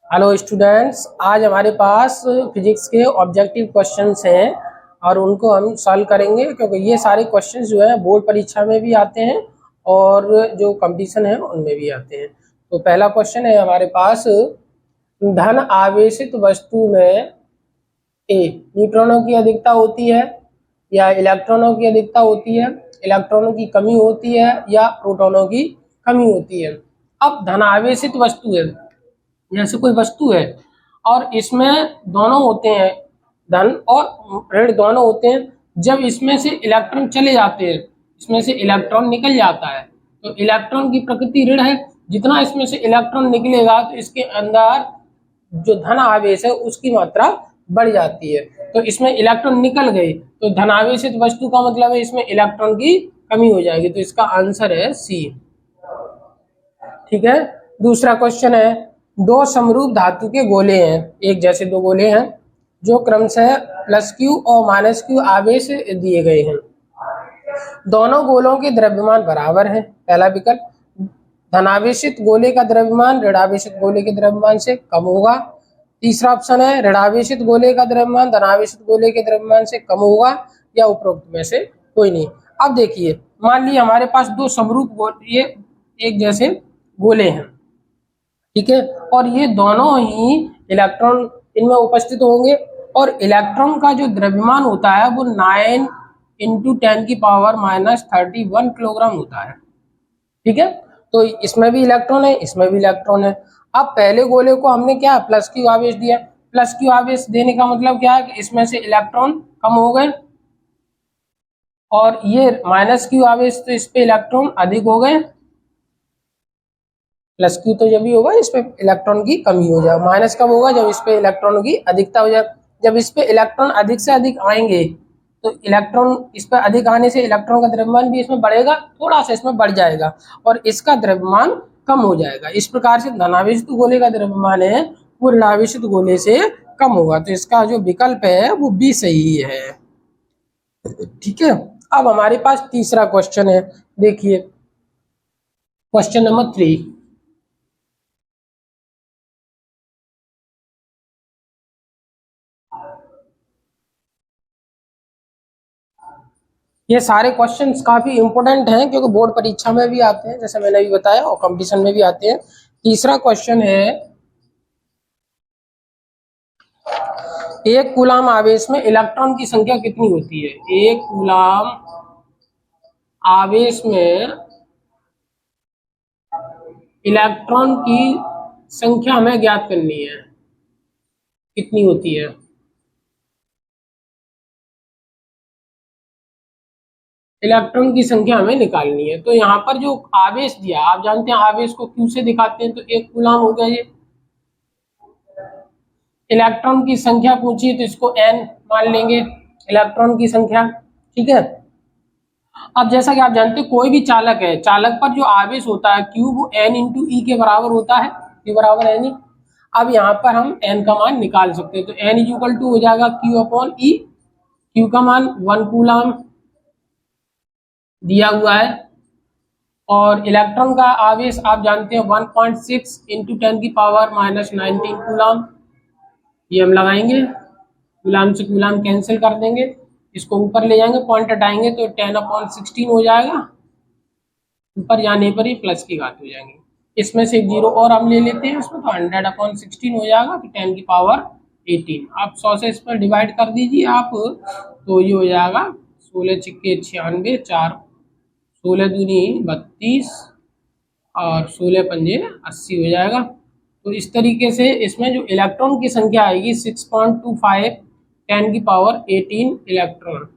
Hello students, आज हमारे पास physics के ऑब्जेक्टिव क्वेश्चंस हैं और उनको हम सॉल्व करेंगे क्योंकि ये सारे क्वेश्चंस जो है बोर्ड परीक्षा में भी आते हैं और जो कंपटीशन है उनमें भी आते हैं। तो पहला क्वेश्चन है हमारे पास, धन आवेशित वस्तु में ए न्यूट्रॉनों की अधिकता होती है या इलेक्ट्रॉनों की अधिकता होती है, इलेक्ट्रॉनों की कमी होती है या प्रोटॉनों की कमी होती है। अब धन आवेशित वस्तु है, जैसे कोई वस्तु है और इसमें दोनों होते हैं, धन और ऋण दोनों होते हैं। जब इसमें से इलेक्ट्रॉन चले जाते हैं, इसमें से इलेक्ट्रॉन निकल जाता है, तो इलेक्ट्रॉन की प्रकृति ऋण है। जितना इसमें से इलेक्ट्रॉन निकलेगा तो इसके अंदर जो धन आवेश है उसकी मात्रा बढ़ जाती है। तो इसमें इलेक्ट्रॉन निकल गए तो धनावेशित वस्तु का मतलब है इसमें इलेक्ट्रॉन की कमी हो जाएगी। तो इसका आंसर है सी। ठीक है, दूसरा क्वेश्चन है, दो समरूप धातु के गोले हैं, एक जैसे दो गोले हैं जो क्रमशः +q और -q आवेश दिए गए हैं। दोनों गोलों के द्रव्यमान बराबर हैं। पहला विकल्प, धनावेशित गोले का द्रव्यमान ऋणावेशित गोले के द्रव्यमान से कम होगा। तीसरा ऑप्शन है, ऋणावेशित गोले का द्रव्यमान धनावेशित गोले के द्रव्यमान से कम होगा या उपरोक्त में से कोई नहीं। अब देखिए, मान लीजिए हमारे पास दो समरूप ये एक जैसे गोले हैं, ठीक है, और ये दोनों ही इलेक्ट्रॉन इनमें उपस्थित होंगे और इलेक्ट्रॉन का जो द्रव्यमान होता है वो 9 × 10⁻³ किलोग्राम होता है। ठीक है, तो इसमें भी इलेक्ट्रॉन है, इसमें भी इलेक्ट्रॉन है। अब पहले गोले को हमने क्या +q आवेश दिया, +q आवेश देने का मतलब क्या है कि इसमें से इलेक्ट्रॉन कम हो गए और ये -q आवेश तो इस पे इलेक्ट्रॉन अधिक हो गए। +q तो जब भी होगा इस पे इलेक्ट्रॉन की कमी हो जाए, माइनस कब होगा जब इस पे इलेक्ट्रॉन की अधिकता हो जाए। जब इस पे इलेक्ट्रॉन अधिक से अधिक आएंगे तो इलेक्ट्रॉन इस पर अधिक आने से इलेक्ट्रॉन का द्रव्यमान भी इसमें बढ़ेगा, थोड़ा सा इसमें बढ़ जाएगा और इसका द्रव्यमान कम हो जाएगा। इस प्रकार से धनावेशित गोले का द्रव्यमान है वो ऋणावेशित गोले से कम होगा। तो इसका जो विकल्प है वो बी सही है। ठीक है, अब हमारे पास तीसरा क्वेश्चन है, देखिए क्वेश्चन नंबर 3। ये सारे क्वेश्चंस काफी इंपॉर्टेंट हैं क्योंकि बोर्ड परीक्षा में भी आते हैं, जैसे मैंने अभी बताया, और कंपटीशन में भी आते हैं। तीसरा क्वेश्चन है, एक कूलाम आवेश में इलेक्ट्रॉन की संख्या कितनी होती है। एक कूलाम आवेश में इलेक्ट्रॉन की संख्या हमें ज्ञात करनी है, कितनी होती है। इलेक्ट्रॉन की संख्या हमें निकालनी है। तो यहाँ पर जो आवेश दिया, आप जानते हैं आवेश को Q से दिखाते हैं, तो एक कूलाम हो गया ये। इलेक्ट्रॉन की संख्या पूछी तो इसको n मान लेंगे, इलेक्ट्रॉन की संख्या। ठीक है, अब जैसा कि आप जानते हैं कोई भी चालक है, चालक पर जो आवेश होता है Q वो n × e के बराबर होता है, Q बराबर n। अब यहाँ पर हम n का मान निकाल सकते हैं, तो n = हो जाएगा Q/e। Q का मान 1 कूलाम दिया हुआ है और इलेक्ट्रॉन का आवेश आप जानते हैं 1.6 × 10⁻⁻19 कूलाम। ये हम लगाएंगे, कूलाम से कूलाम कैंसिल कर देंगे, इसको ऊपर ले जाएंगे, पॉइंट हटाएंगे तो 10/16 हो जाएगा। ऊपर जाने पर ही प्लस की घात हो जाएंगे, इसमें से 0 और हम ले लेते हैं इसमें, तो 100/16 हो जाएगा, तो 10⁻18। आप 100 से इस पर डिवाइड कर दीजिए आप, तो ये हो जाएगा 16 × 96, 4 16 दूनी 32 और 16 पंजे 80 हो जाएगा। तो इस तरीके से इसमें जो इलेक्ट्रॉन की संख्या आएगी 6.25 10⁻18 इलेक्ट्रॉन।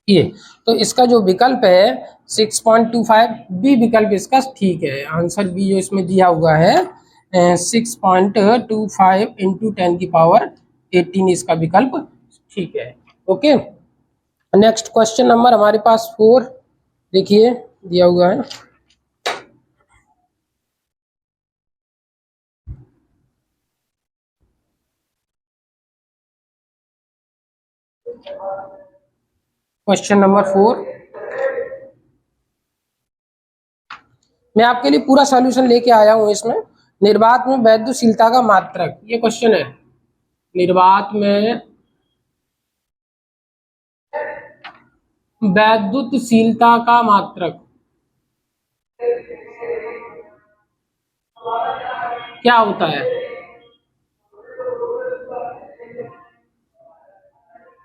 ये तो इसका जो विकल्प है 6.25, बी विकल्प इसका ठीक है। आंसर बी जो इसमें दिया हुआ है 6.25 × 10⁻18 इसका विकल्प ठीक है। ओके, नेक्स्ट क्वेश्चन नंबर हमारे पास 4, देखिए दिया हुआ है, क्वेश्चन नंबर 4। मैं आपके लिए पूरा सॉल्यूशन लेके आया हूं इसमें, निर्वात में वैद्युतशीलता का मात्रक, ये क्वेश्चन है। निर्वात में वैद्युतशीलता का मात्रक क्या होता है?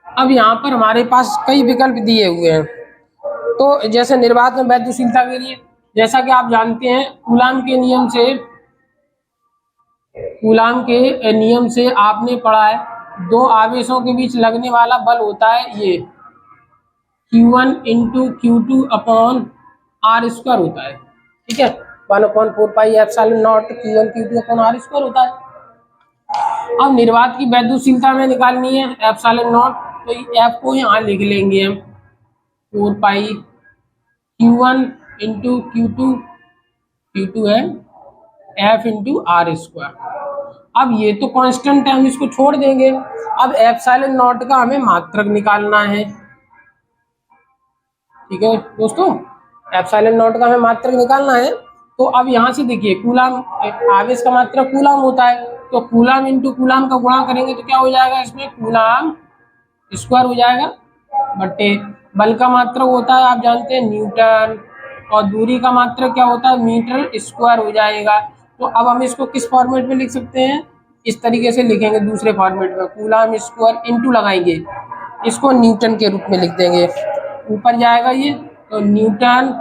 अब यहाँ पर हमारे पास कई विकल्प दिए हुए हैं। तो जैसे निर्वात में वैद्युतशीलता के लिए, जैसा कि आप जानते हैं कूलाम के नियम से आपने पढ़ा है, दो आवेशों के बीच लगने वाला बल होता है ये Q1 into Q2 upon R square होता है। ठीक है, 1/4πε0 Q1 Q2 upon R square होता है। अब निर्वात की वैद्युतशीलता में निकालनी है ε0, तो एफ को यहाँ लिख लेंगे हम 4π Q1 इंटू Q2 है F इंटू आर स्क्वायर। अब ये तो कांस्टेंट है, हम इसको छोड़ देंगे। अब ε0 का हमें मात्रक निकालना है। ठीक है दोस्तों, ε0 का हमें मात्रक निकालना है। तो अब यहाँ से देखिए, कूलाम आवेश का मात्रक कूलाम होता है, तो कूलाम इंटू कूलाम का गुणा करेंगे तो क्या हो जाएगा, इसमें कूलाम स्क्वायर हो जाएगा बट्टे बल का मात्रक होता है आप जानते हैं न्यूटन, और दूरी का मात्रक क्या होता है मीटर स्क्वायर हो जाएगा। तो अब हम इसको किस फॉर्मेट में लिख सकते हैं, इस तरीके से लिखेंगे दूसरे फॉर्मेट में, कूलाम स्क्वायर इंटू लगाएंगे, इसको न्यूटन के रूप में लिख देंगे। ऊपर जाएगा ये, तो न्यूटन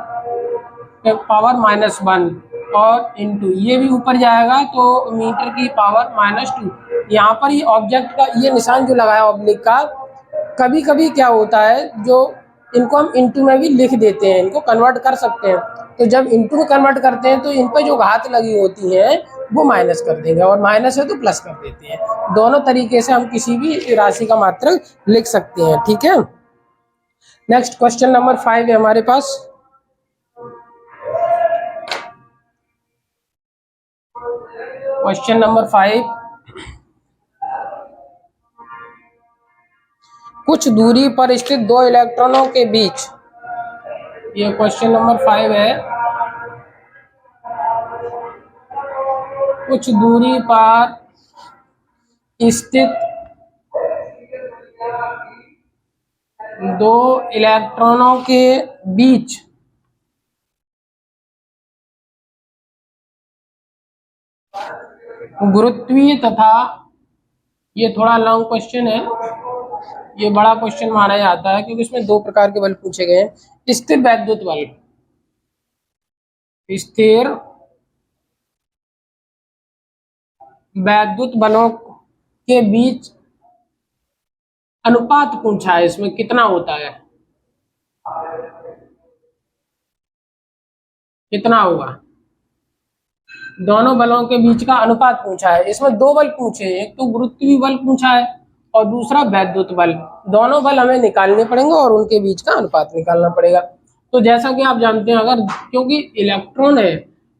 पावर -1 और इंटू ये भी ऊपर जाएगा तो मीटर की पावर -2। यहाँ पर ये ऑब्जेक्ट का ये निशान जो लगाया ऑब्लिक का, कभी कभी क्या होता है, जो इनको हम इंटू में भी लिख देते हैं, इनको कन्वर्ट कर सकते हैं। तो जब इंटू में कन्वर्ट करते हैं तो इन पर जो घात लगी होती है वो माइनस कर देंगे, और माइनस है तो प्लस कर देते हैं। दोनों तरीके से हम किसी भी राशि का मात्रक लिख सकते हैं। ठीक है, नेक्स्ट क्वेश्चन नंबर 5 है हमारे पास। क्वेश्चन नंबर 5, कुछ दूरी पर स्थित दो इलेक्ट्रॉनों के बीच, ये क्वेश्चन नंबर 5 है, कुछ दूरी पर स्थित दो इलेक्ट्रॉनों के बीच गुरुत्वीय तथा, ये थोड़ा लॉन्ग क्वेश्चन है, ये बड़ा क्वेश्चन माना जाता है क्योंकि इसमें दो प्रकार के बल पूछे गए हैं। स्थिर वैद्युत बल, स्थिर वैद्युत बलों के बीच अनुपात पूछा है, इसमें कितना होता है, कितना होगा, दोनों बलों के बीच का अनुपात पूछा है। इसमें दो बल पूछे, एक तो गुरुत्वीय बल पूछा है और दूसरा वैद्युत बल। दोनों बल हमें निकालने पड़ेंगे और उनके बीच का अनुपात निकालना पड़ेगा। तो जैसा कि आप जानते हैं, अगर क्योंकि इलेक्ट्रॉन है,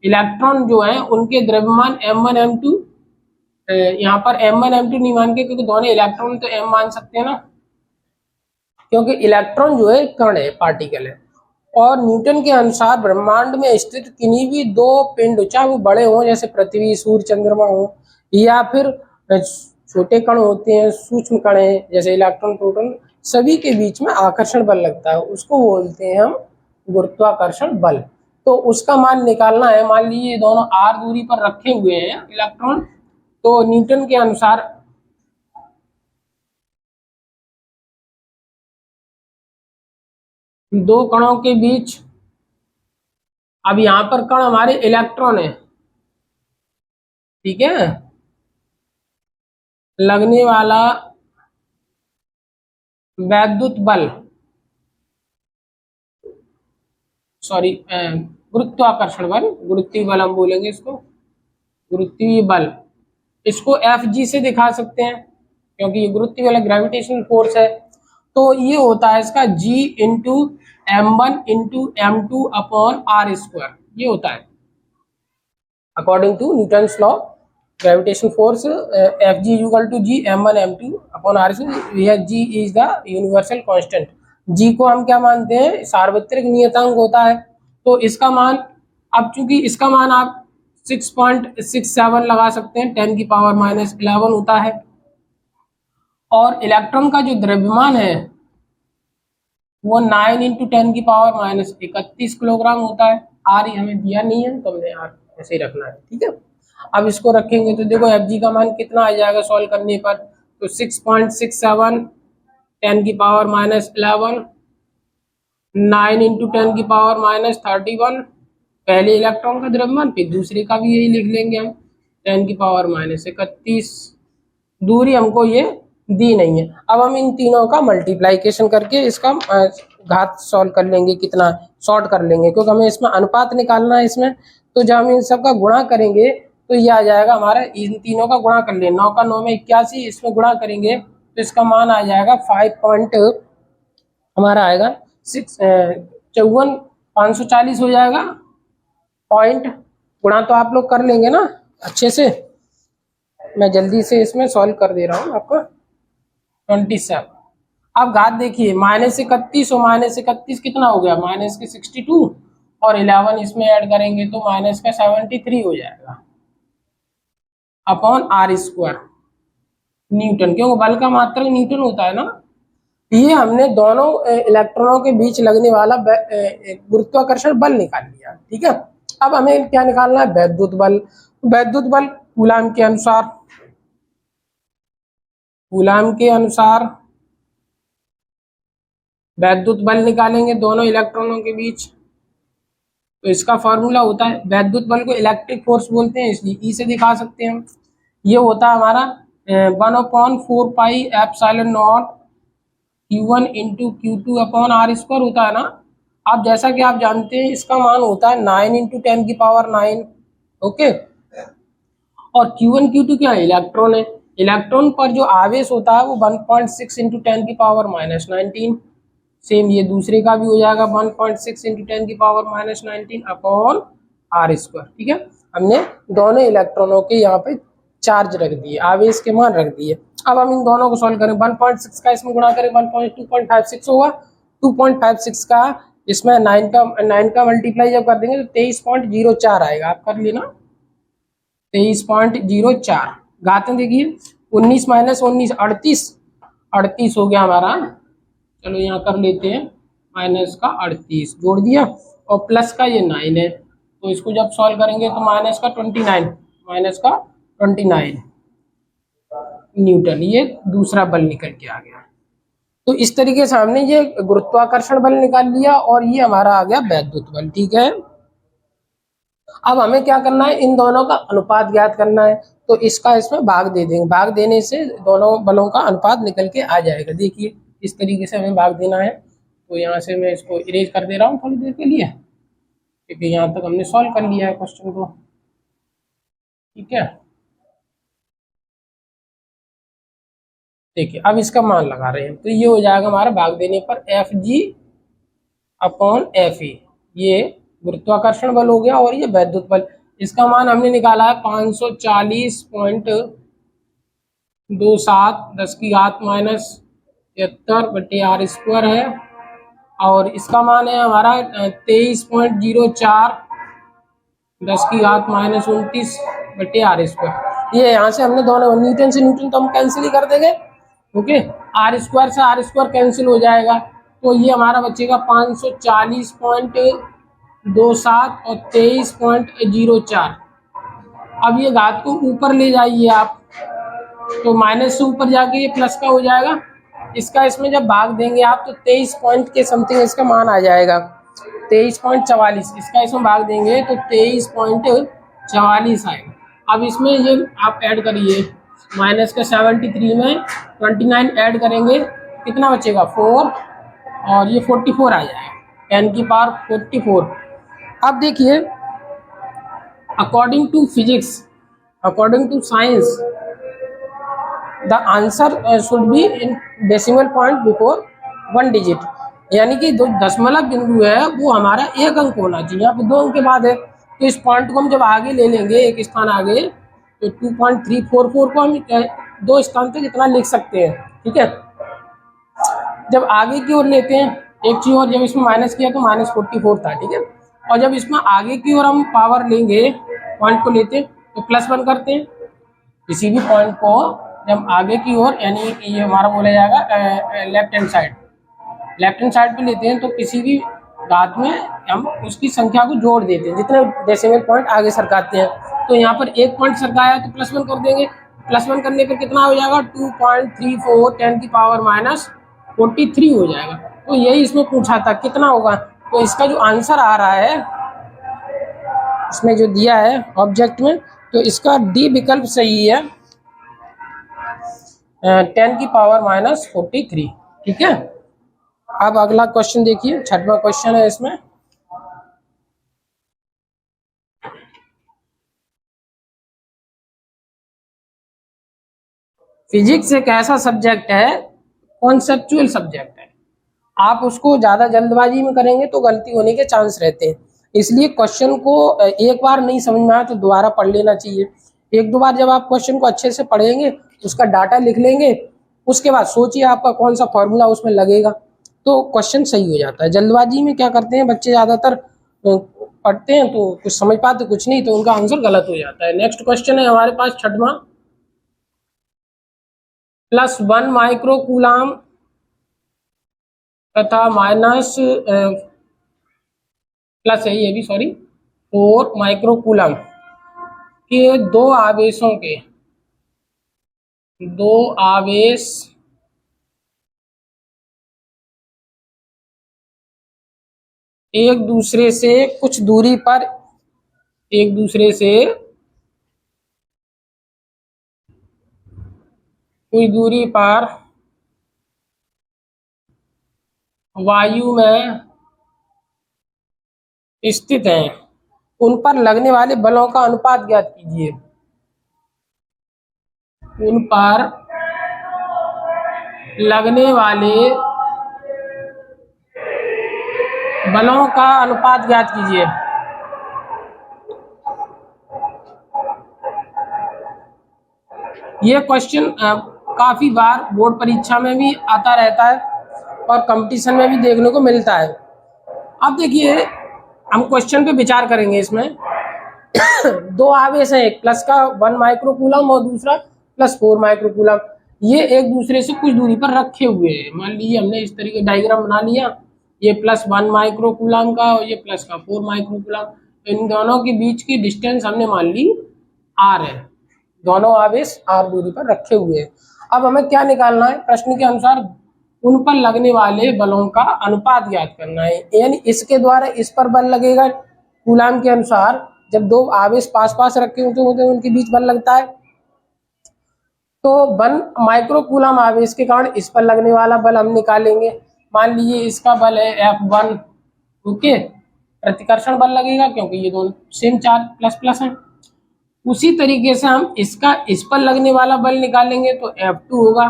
इलेक्ट्रॉन जो है उनके द्रव्यमान m1 m2, यहाँ पर m1 m2 नहीं मान के, क्योंकि दोनों इलेक्ट्रॉन तो m मान सकते हैं ना, क्योंकि इलेक्ट्रॉन जो है कण है, पार्टिकल है। और न्यूटन के अनुसार ब्रह्मांड में स्थित किन्हीं भी दो पिंड, चाहे वो बड़े हों जैसे पृथ्वी सूर्य चंद्रमा हो, या फिर छोटे कण होते हैं, सूक्ष्म कण हैं जैसे इलेक्ट्रॉन प्रोटॉन, सभी के बीच में आकर्षण बल लगता है, उसको बोलते हैं हम गुरुत्वाकर्षण बल। तो उसका मान निकालना है। मान लीजिए दोनों r दूरी पर रखे हुए हैं इलेक्ट्रॉन, तो न्यूटन के अनुसार दो कणों के बीच, अब यहां पर कण हमारे इलेक्ट्रॉन है, ठीक है, लगने वाला वैद्युत बल, सॉरी गुरुत्वाकर्षण बल, गुरुत्वीय बल हम बोलेंगे इसको, गुरुत्वीय बल, इसको Fg से दिखा सकते हैं क्योंकि ये गुरुत्वीय बल ग्रेविटेशनल फोर्स है। तो ये होता है इसका G into m1 into m2 upon R square, ये होता है according to Newton's law gravitation force. Fg equal to G m1 m2 upon R square. G is the universal constant. G को हम क्या मानते हैं, सार्वत्रिक नियतांक होता है। तो इसका मान, अब चूंकि इसका मान आप 6.67 लगा सकते हैं, 10 की पावर माइनस 11 होता है। और इलेक्ट्रॉन का जो द्रव्यमान है वो 9 इंटू 10 की पावर माइनस 31 किलोग्राम होता है। आर हमें दिया नहीं है तो हमने आर ऐसे ही रखना है, ठीक है। अब इसको रखेंगे तो देखो एफ जी का मान कितना आ जाएगा सॉल्व करने पर, तो 6.67 10 की पावर माइनस 11, 9 इंटू 10 की पावर माइनस 31, पहले इलेक्ट्रॉन का द्रव्यमान, फिर दूसरे का भी यही लिख लेंगे हम, 10 की पावर माइनस 31। दूरी हमको ये दी नहीं है। अब हम इन तीनों का मल्टीप्लाइकेशन करके इसका घात सॉल्व कर लेंगे, कितना शॉर्ट कर लेंगे, क्योंकि हमें इसमें अनुपात निकालना है इसमें। तो जब हम इन सब का गुणा करेंगे तो ये आ जाएगा हमारा, इन तीनों का गुणा कर ले, 9 का 9 में 81, इसमें गुणा करेंगे तो इसका मान आ जाएगा 5 हमारा आएगा 540 हो जाएगा पॉइंट। गुणा तो आप लोग कर लेंगे ना अच्छे से, मैं जल्दी से इसमें सॉल्व कर दे रहा हूँ आपको। 27। अब घात देखिए, -31 और -31 कितना हो गया, माइनस के 62, और 11 इसमें ऐड करेंगे तो माइनस का 73 हो जाएगा अपॉन आर स्क्वायर न्यूटन, क्योंकि बल का मात्रक न्यूटन होता है ना। ये हमने दोनों इलेक्ट्रॉनों के बीच लगने वाला गुरुत्वाकर्षण बल निकाल लिया, ठीक है। अब हमें क्या निकालना है, वैद्युत बल। वैद्युत बल कूलाम के अनुसार वैद्युत बल निकालेंगे दोनों इलेक्ट्रॉनों के बीच। तो इसका फॉर्मूला होता है, वैद्युत बल को इलेक्ट्रिक फोर्स बोलते हैं, इसलिए ई से दिखा सकते हैं हम। ये होता है हमारा 1/4 pi epsilon naught Q1 into Q2 upon R square होता है ना। अब जैसा कि आप जानते हैं इसका मान होता है 9 इंटू 10 की पावर 9, ओके। और Q1 Q2 क्या है, इलेक्ट्रॉन है। इलेक्ट्रॉन पर जो आवेश होता है वो 1.6 इंटू 10 की पावर माइनस 19। सेम ये दूसरे का भी हो जाएगा 1.6 इंटू 10 की power minus 19 upon R square, ठीक है। हमने दोनों इलेक्ट्रॉनों के यहाँ पे चार्ज रख दिए, आवेश के मान रख दिए। अब हम इन दोनों को सॉल्व करें, 1.6 का इसमें गुणा करें 2.56 होगा, 2.56 का इसमें 9 का मल्टीप्लाई जब कर देंगे तो 23.04 आएगा। आप कर लेना 23.04। घातें देखिए, 19 माइनस 19 38 हो गया हमारा। चलो यहाँ कर लेते हैं, माइनस का 38 जोड़ दिया और प्लस का ये 9 है, तो इसको जब सॉल्व करेंगे तो माइनस का 29 न्यूटन, ये दूसरा बल निकल के आ गया। तो इस तरीके से हमने ये गुरुत्वाकर्षण बल निकाल लिया और ये हमारा आ गया वैद्युत बल, ठीक है। अब हमें क्या करना है, इन दोनों का अनुपात ज्ञात करना है। तो इसका इसमें भाग दे देंगे, भाग देने से दोनों बलों का अनुपात निकल के आ जाएगा। देखिए इस तरीके से हमें भाग देना है। तो यहाँ से मैं इसको इरेज कर दे रहा हूँ थोड़ी देर के लिए, क्योंकि यहाँ तक हमने सॉल्व कर लिया है क्वेश्चन को, ठीक है। देखिए अब इसका मान लगा रहे हैं, तो ये हो जाएगा हमारा भाग देने पर Fg अपॉन Fe, ये गुरुत्वाकर्षण बल हो गया और ये वैद्युत बल। इसका मान हमने निकाला है 540.27 10 की घात माइनस 73 बटे आर स्क्वायर है, और इसका मान है हमारा 23.04 10 की घात माइनस 29 बटे आर स्क्वायर। ये यहाँ से हमने दोनों न्यूटन से न्यूटन तो हम कैंसिल ही कर देंगे, ओके। आर स्क्वायर से आर स्क्वायर कैंसिल हो जाएगा, तो ये हमारा बचेगा 540.27 और 23.04। अब ये घात को ऊपर ले जाइए आप, तो माइनस से ऊपर जाके ये प्लस का हो जाएगा। इसका इसमें जब भाग देंगे आप तो 23 पॉइंट के समथिंग इसका मान आ जाएगा, 23.44। इसका इसमें भाग देंगे तो 23.44 आएगा। अब इसमें ये आप ऐड करिए, माइनस का 73 में 29 ऐड करेंगे, कितना बचेगा 4, और ये 44 आ जाएगा, 10 की पावर 44। अब देखिए according to physics, according to science, the answer should be in decimal point before 1 digit, यानी कि जो दशमलव बिंदु है वो हमारा 1 अंक होना चाहिए। यहाँ पे 2 अंक के बाद है, तो इस पॉइंट को हम जब आगे ले लेंगे एक स्थान आगे, तो 2.344 को हम 2 स्थान तक इतना लिख सकते हैं, ठीक है। जब आगे की ओर लेते हैं एक चीज, और जब इसमें माइनस किया तो -44 था, ठीक है। और जब इसमें आगे की ओर हम पावर लेंगे पॉइंट को लेते हैं तो +1 करते हैं। किसी भी पॉइंट को जब आगे की ओर, यानी ये हमारा बोला जाएगा लेफ्ट हैंड साइड पे लेते हैं, तो किसी भी घात में हम उसकी संख्या को जोड़ देते हैं, जितने डेसिमल पॉइंट आगे सरकाते हैं। तो यहाँ पर एक पॉइंट सरकाया तो +1 कर देंगे। +1 करने पर कितना हो जाएगा, 2.34 10⁻43 हो जाएगा। तो यही इसमें पूछा था कितना होगा। तो इसका जो आंसर आ रहा है इसमें जो दिया है ऑब्जेक्ट में, तो इसका डी विकल्प सही है, 10⁻43। ठीक है। अब अगला क्वेश्चन देखिए, 6वां क्वेश्चन है इसमें। फिजिक्स एक ऐसा सब्जेक्ट है, कॉन्सेप्चुअल सब्जेक्ट है। आप उसको ज्यादा जल्दबाजी में करेंगे तो गलती होने के चांस रहते हैं। इसलिए क्वेश्चन को एक बार नहीं समझ में आया तो दोबारा पढ़ लेना चाहिए। एक दो बार जब आप क्वेश्चन को अच्छे से पढ़ेंगे, उसका डाटा लिख लेंगे, उसके बाद सोचिए आपका कौन सा फॉर्मूला उसमें लगेगा, तो क्वेश्चन सही हो जाता है। जल्दबाजी में क्या करते हैं बच्चे, ज्यादातर पढ़ते हैं तो कुछ समझ पाते कुछ नहीं, तो उनका आंसर गलत हो जाता है। नेक्स्ट क्वेश्चन है हमारे पास 6वां, +1 माइक्रो कूलाम तथा माइनस प्लस है ये भी, सॉरी, 4 माइक्रो कूलम के दो आवेश एक दूसरे से कुछ दूरी पर वायु में स्थित हैं, उन पर लगने वाले बलों का अनुपात ज्ञात कीजिए। उन पर लगने वाले बलों का अनुपात ज्ञात कीजिए। ये क्वेश्चन काफी बार बोर्ड परीक्षा में भी आता रहता है और कंपटीशन में भी देखने को मिलता है। अब देखिए, हम क्वेश्चन पे विचार करेंगे। इसमें दो आवेश हैं, एक प्लस का 1 माइक्रो कूलम और दूसरा +4 माइक्रो कूलम। ये एक दूसरे से कुछ दूरी पर रखे हुए हैं। मान लीजिए हमने इस तरीके डायग्राम बना लिया, ये +1 माइक्रो कूलम का और ये प्लस का 4 माइक्रो कूलम। इन दोनों के बीच की डिस्टेंस हमने मान ली r है। दोनों आवेश r दूरी पर रखे हुए हैं। अब हमें क्या निकालना है, प्रश्न के अनुसार उन पर लगने वाले बलों का अनुपात ज्ञात करना है। यानी इसके द्वारा इस पर बल लगेगा कूलाम के अनुसार। जब दो आवेश पास पास रखे होते हैं उनके बीच बल लगता है, तो 1 माइक्रो कूलम आवेश के कारण इस पर लगने वाला बल हम निकालेंगे। मान लीजिए इसका बल है F1, ओके, प्रतिकर्षण बल लगेगा क्योंकि ये दोनों सेम चार्ज प्लस प्लस हैं। उसी तरीके से हम इसका इस पर लगने वाला बल निकालेंगे तो F2 होगा।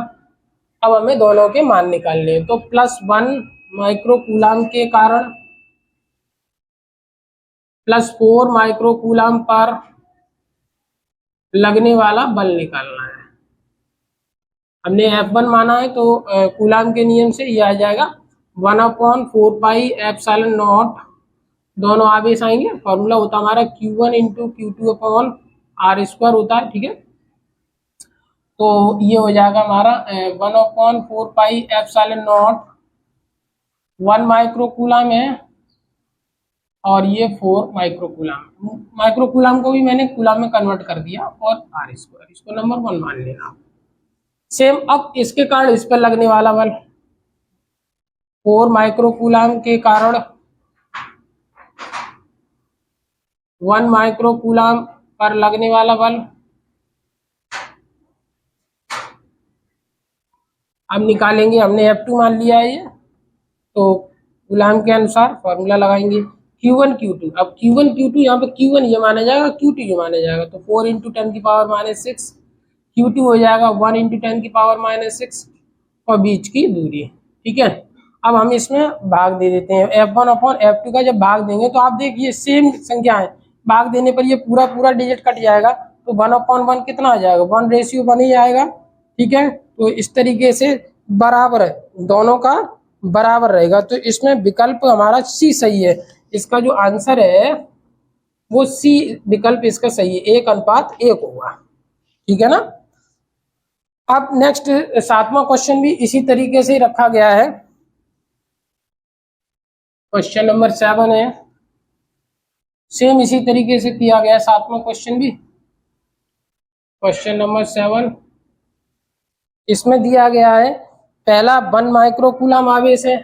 अब हमें दोनों के मान निकालने हैं, तो +1 माइक्रो कूलम के कारण +4 माइक्रो कूलम पर लगने वाला बल निकालना है। हमने F1 माना है तो कूलम के नियम से यह आ जाएगा 1/4πε0। दोनों आवेश आएंगे, फॉर्मूला होता है हमारा Q1 × Q2/r² होता है। ठीक है, तो ये हो जाएगा हमारा 1/4πε0, 1 माइक्रो कूलम है और ये 4 माइक्रो कूलम। माइक्रो कूलम को भी मैंने कूलम में कन्वर्ट कर दिया और r², इसको नंबर 1 मान लेना। सेम अब इसके कारण इस पर लगने वाला बल 4 माइक्रो कूलम के कारण 1 माइक्रो कूलम पर लगने वाला बल। अब निकालेंगे, हमने F2 मान लिया है ये, तो कूलम के अनुसार फॉर्मूला लगाएंगे Q1 Q2। अब Q1 Q2 यहाँ पे Q1 ये माना जाएगा, Q2 ये माना जाएगा, तो 4 × 10⁻⁶। Q2 हो जाएगा 1 × 10⁻⁶ और बीच की दूरी। ठीक है, अब हम इसमें भाग दे देते हैं। F1/F2 का जब भाग देंगे तो आप देखिए सेम संख्या है, भाग देने पर ये पूरा डिजिट कट जाएगा, तो 1/1 कितना आ जाएगा, 1:1 ही आएगा। ठीक है, तो इस तरीके से बराबर है, दोनों का बराबर रहेगा। तो इसमें विकल्प हमारा C सही है। इसका जो आंसर है वो सी विकल्प इसका सही है, 1:1 होगा। ठीक है ना। अब नेक्स्ट 7वां क्वेश्चन भी इसी तरीके से रखा गया है। क्वेश्चन नंबर 7 है, सेम इसी तरीके से किया गया है 7वां क्वेश्चन भी। क्वेश्चन नंबर 7 इसमें दिया गया है, पहला 1 माइक्रोकूलम आवेश है,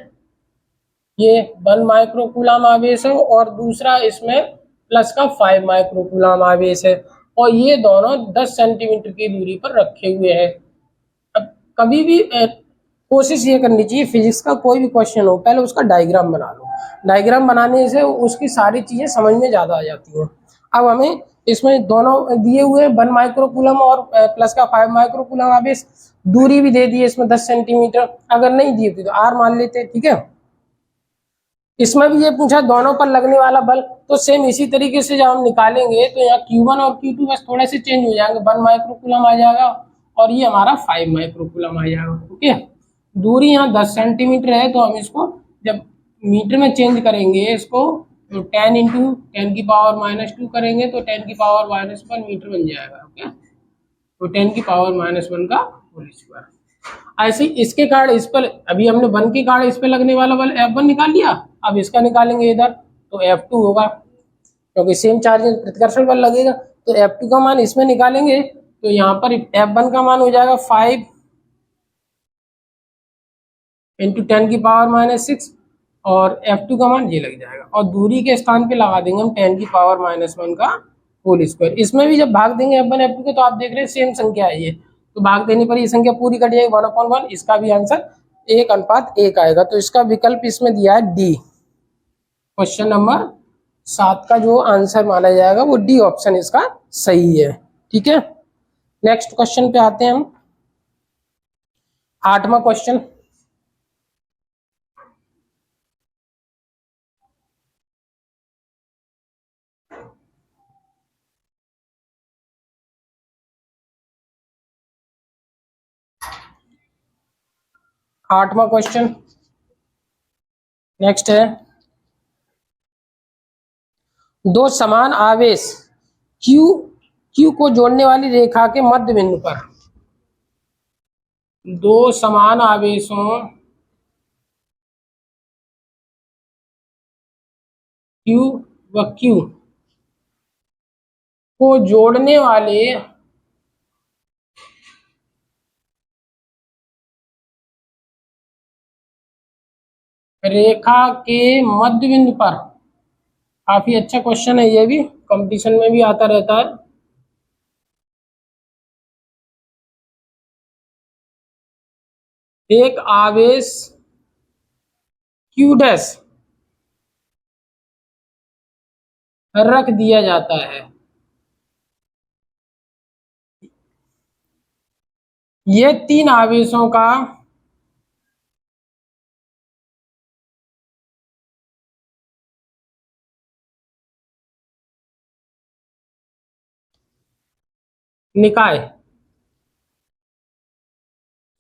ये 1 माइक्रोकूलम आवेश है, और दूसरा इसमें प्लस का 5 माइक्रोकूलम आवेश है, और ये दोनों 10 सेंटीमीटर की दूरी पर रखे हुए हैं। अब कभी भी कोशिश ये करनी चाहिए, फिजिक्स का कोई भी क्वेश्चन हो पहले उसका डायग्राम बना लो, डायग्राम बनाने से उसकी सारी चीजें समझ में ज्यादा आ जाती हैं। अब हमें इसमें दोनों दिए हुए 1 माइक्रोकूलम और प्लस का 5 माइक्रोकूलम आवेश, दूरी भी दे दी है इसमें 10 सेंटीमीटर, अगर नहीं दी होती तो आर मान लेते। ठीक है। इसमें भी ये पूछा दोनों पर लगने वाला बल, तो सेम इसी तरीके से जब हम निकालेंगे तो यहाँ Q1 और Q2 बस थोड़े से चेंज हो जाएंगे, 1 माइक्रोकूलम आ जाएगा और ये हमारा 5 माइक्रोकूलम आ जाएगा। ओके, दूरी यहाँ 10 सेंटीमीटर है, तो हम इसको जब मीटर में चेंज करेंगे इसको, तो 10 इंटू 10⁻⁻² करेंगे तो 10⁻⁻1 मीटर बन जाएगा। ओके, तो 10⁻⁻1 का होल स्क्वायर। ऐसे इसके कारण इस पर, अभी हमने 1 के कारण इस पे लगने वाला बल F1 निकाल लिया, अब इसका निकालेंगे इधर तो F2 होगा, क्योंकि सेम चार्ज प्रतिकर्षण बल लगेगा, तो F2 का मान इसमें निकालेंगे तो यहाँ पर F1 का मान हो जाएगा 5 इंटू 10⁻⁻6 और F2 का मान ये लग जाएगा, और दूरी के स्थान पे लगा देंगे हम 10⁻⁻1 का होल स्क्वायर। इसमें भी जब भाग देंगे F1 F2 के, तो आप देख रहे हैं सेम संख्या है ये, तो भाग देने पर ये संख्या पूरी कट जाएगी 1/1, इसका भी आंसर 1:1 आएगा। तो इसका विकल्प इसमें दिया है डी। क्वेश्चन नंबर 7 का जो आंसर माना जाएगा वो डी ऑप्शन इसका सही है। ठीक है, नेक्स्ट क्वेश्चन पे आते हैं हम। 8वां क्वेश्चन, आठवां क्वेश्चन नेक्स्ट है, दो समान आवेश Q को जोड़ने वाली रेखा के मध्य बिंदु पर, दो समान आवेशों Q व Q को जोड़ने वाले रेखा के मध्य बिंदु पर, काफी अच्छा क्वेश्चन है, ये भी कंपटीशन में भी आता रहता है। एक आवेश Q डैश रख दिया जाता है, ये 3 आवेशों का निकाय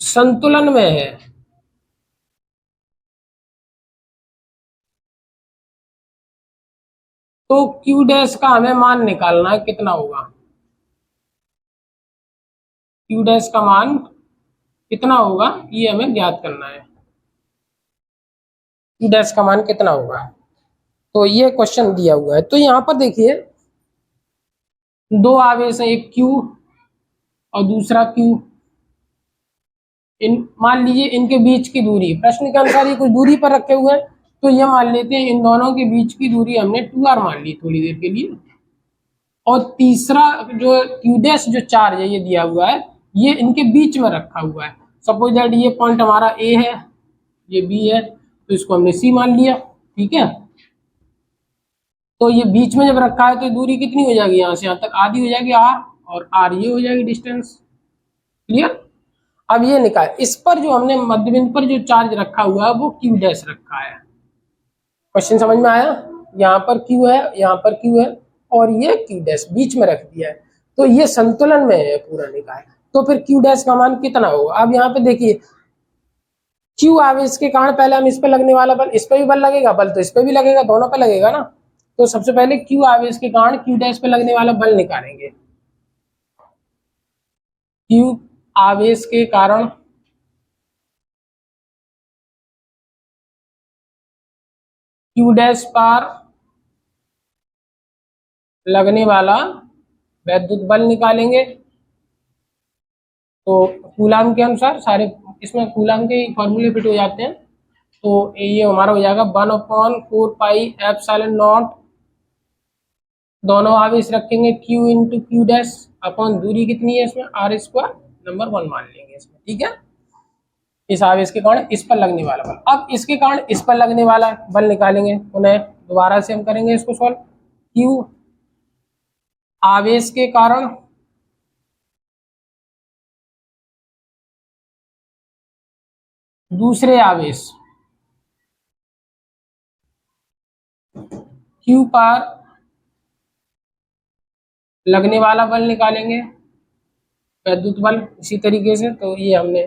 संतुलन में है, तो Q डैश का हमें मान निकालना है, कितना होगा, Q डैश का मान कितना होगा ये हमें ज्ञात करना है, Q डैश का मान कितना होगा। तो ये क्वेश्चन दिया हुआ है, तो यहाँ पर देखिए दो आवेश है, एक Q और दूसरा Q, इन मान लीजिए इनके बीच की दूरी, प्रश्न के अनुसार ये कुछ दूरी पर रखे हुए हैं, तो ये मान लेते हैं इन दोनों के बीच की दूरी हमने 2r मान ली थोड़ी देर के लिए, और तीसरा जो Q डैश जो चार्ज है ये दिया हुआ है, ये इनके बीच में रखा हुआ है। सपोज दैट ये पॉइंट हमारा A है, ये B है, तो इसको हमने C मान लिया। ठीक है, तो ये बीच में जब रखा है तो दूरी कितनी हो जाएगी, यहाँ से यहाँ तक आधी हो जाएगी r, और r ये हो जाएगी डिस्टेंस। क्लियर। अब ये निकाल, इस पर जो हमने मध्य बिंदु पर जो चार्ज रखा हुआ है वो Q डैश रखा है। क्वेश्चन समझ में आया, यहाँ पर Q है, यहाँ पर Q है, और ये Q डैश बीच में रख दिया है, तो ये संतुलन में है पूरा निकाय, तो फिर Q डैश का मान कितना होगा। अब यहाँ पे देखिए Q आवेश के कारण पहले हम इस पे लगने वाला बल, इस पे भी बल लगेगा, बल तो इस पे भी लगेगा, दोनों पे लगेगा ना, तो सबसे पहले क्यू आवेश के कारण क्यू डैश पे लगने वाला बल निकालेंगे। क्यू आवेश के कारण क्यू डैश पर लगने वाला वैद्युत बल निकालेंगे। तो कूलाम के अनुसार सारे इसमें कूलाम के फॉर्मूले फिट हो जाते हैं। तो ये हमारा हो जाएगा 1/4 पाई एप्सिलॉन नॉट, दोनों आवेश रखेंगे Q into Q dash upon दूरी कितनी है इसमें R स्क्वायर नंबर 1 मान लेंगे इसमें, ठीक है। इस आवेश के कारण इस पर लगने वाला बल, अब इसके कारण इस पर लगने वाला बल निकालेंगे। उन्हें दोबारा से हम करेंगे इसको सॉल्व। Q आवेश के कारण दूसरे आवेश Q पर लगने वाला बल निकालेंगे, वैद्युत बल। इसी तरीके से तो ये हमने